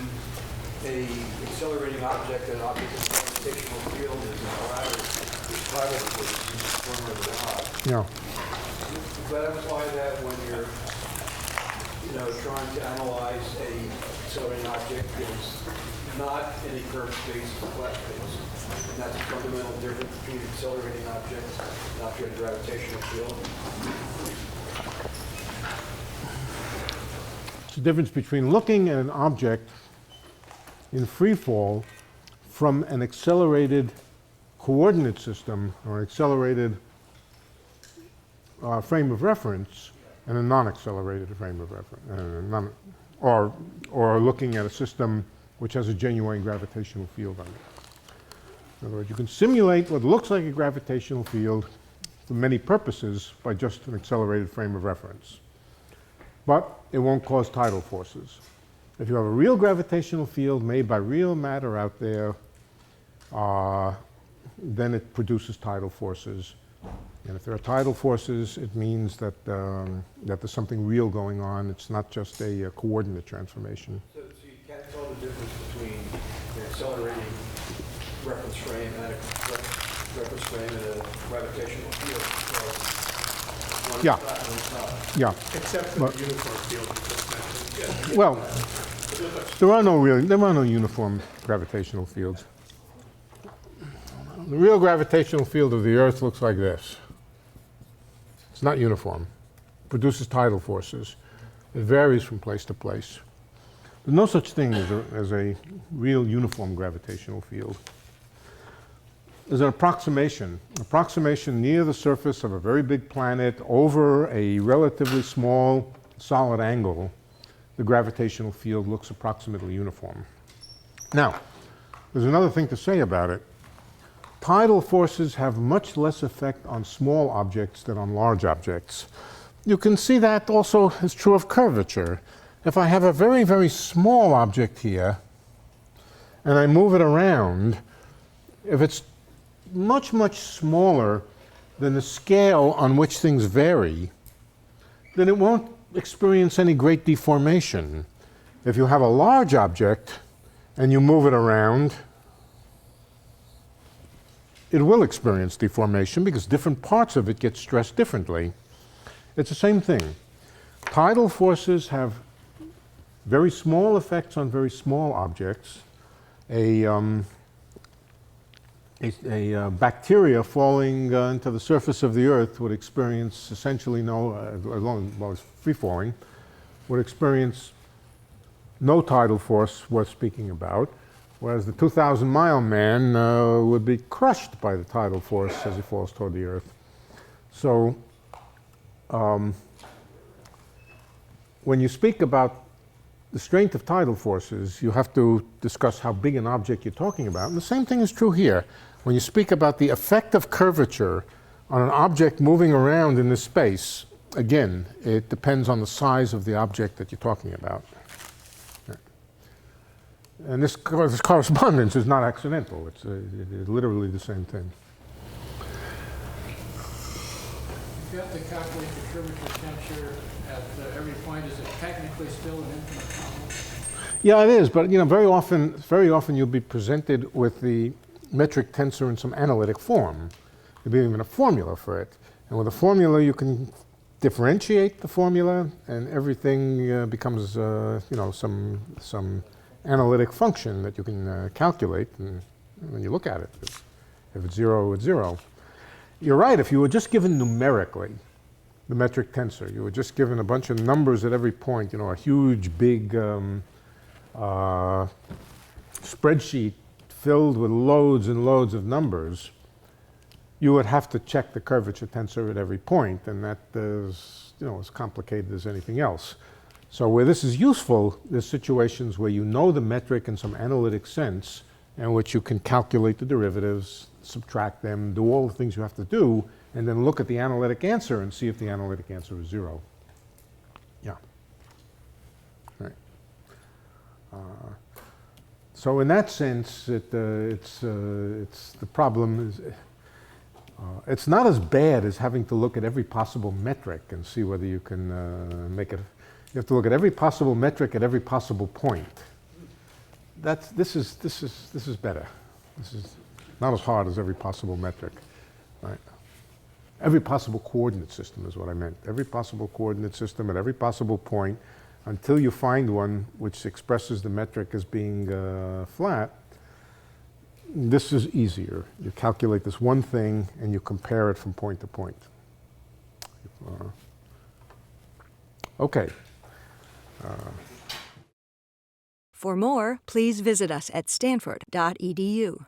S8: a accelerating object and an object in a gravitational field is the latter is tidal force in the form of the rod.
S2: Yeah.
S8: Does that imply that when you're, trying to analyze a accelerating object that is not in a curved space, it's a flat space, and that's a fundamental difference between accelerating objects and object gravitational field?
S2: It's the difference between looking at an object in free fall from an accelerated coordinate system or accelerated frame of reference and a non-accelerated frame of reference, or looking at a system which has a genuine gravitational field on it. In other words, you can simulate what looks like a gravitational field for many purposes by just an accelerated frame of reference. But it won't cause tidal forces. If you have a real gravitational field made by real matter out there, then it produces tidal forces. And if there are tidal forces, it means that, that there's something real going on. It's not just a coordinate transformation.
S8: So you can't tell the difference between an accelerating reference frame and a reference frame in a gravitational field. So one
S2: Yeah.
S8: is flat, one's not.
S2: Yeah.
S1: Except for the uniform field you just mentioned.
S2: Well, there are no uniform gravitational fields. The real gravitational field of the Earth looks like this. It's not uniform. It produces tidal forces. It varies from place to place. There's no such thing as a real uniform gravitational field. There's an approximation near the surface of a very big planet over a relatively small solid angle. The gravitational field looks approximately uniform. Now, there's another thing to say about it. Tidal forces have much less effect on small objects than on large objects. You can see that also is true of curvature. If I have a very, very small object here, and I move it around, if it's much, much smaller than the scale on which things vary, then it won't experience any great deformation. If you have a large object and you move it around, it will experience deformation because different parts of it get stressed differently. It's the same thing. Tidal forces have very small effects on very small objects. A bacteria falling into the surface of the Earth would experience essentially no, as long as it's free falling, would experience no tidal force worth speaking about, whereas the 2,000-mile man would be crushed by the tidal force as he falls toward the Earth. So when you speak about the strength of tidal forces, you have to discuss how big an object you're talking about. And the same thing is true here. When you speak about the effect of curvature on an object moving around in this space, again, it depends on the size of the object that you're talking about. And this correspondence is not accidental. It's literally the same thing.
S9: You have to calculate the curvature tensor at every point. Is it technically still an infinite problem?
S2: Yeah, it is. But very often you'll be presented with the metric tensor in some analytic form. There'll be even a formula for it. And with a formula, you can differentiate the formula, and everything becomes some analytic function that you can calculate. And when you look at it, if it's 0, it's 0. You're right. If you were just given numerically the metric tensor, you were just given a bunch of numbers at every point, a huge, big spreadsheet filled with loads and loads of numbers, you would have to check the curvature tensor at every point, and that is, as complicated as anything else. So where this is useful, there's situations where you know the metric in some analytic sense, in which you can calculate the derivatives, subtract them, do all the things you have to do, and then look at the analytic answer and see if the analytic answer is 0. Yeah. Right. So in that sense, it's the problem is it's not as bad as having to look at every possible metric and see whether you can make it. You have to look at every possible metric at every possible point. This is better. This is not as hard as every possible metric, right? Every possible coordinate system is what I meant. Every possible coordinate system at every possible point, until you find one which expresses the metric as being flat. This is easier. You calculate this one thing and you compare it from point to point. Okay.
S10: For more, please visit us at stanford.edu.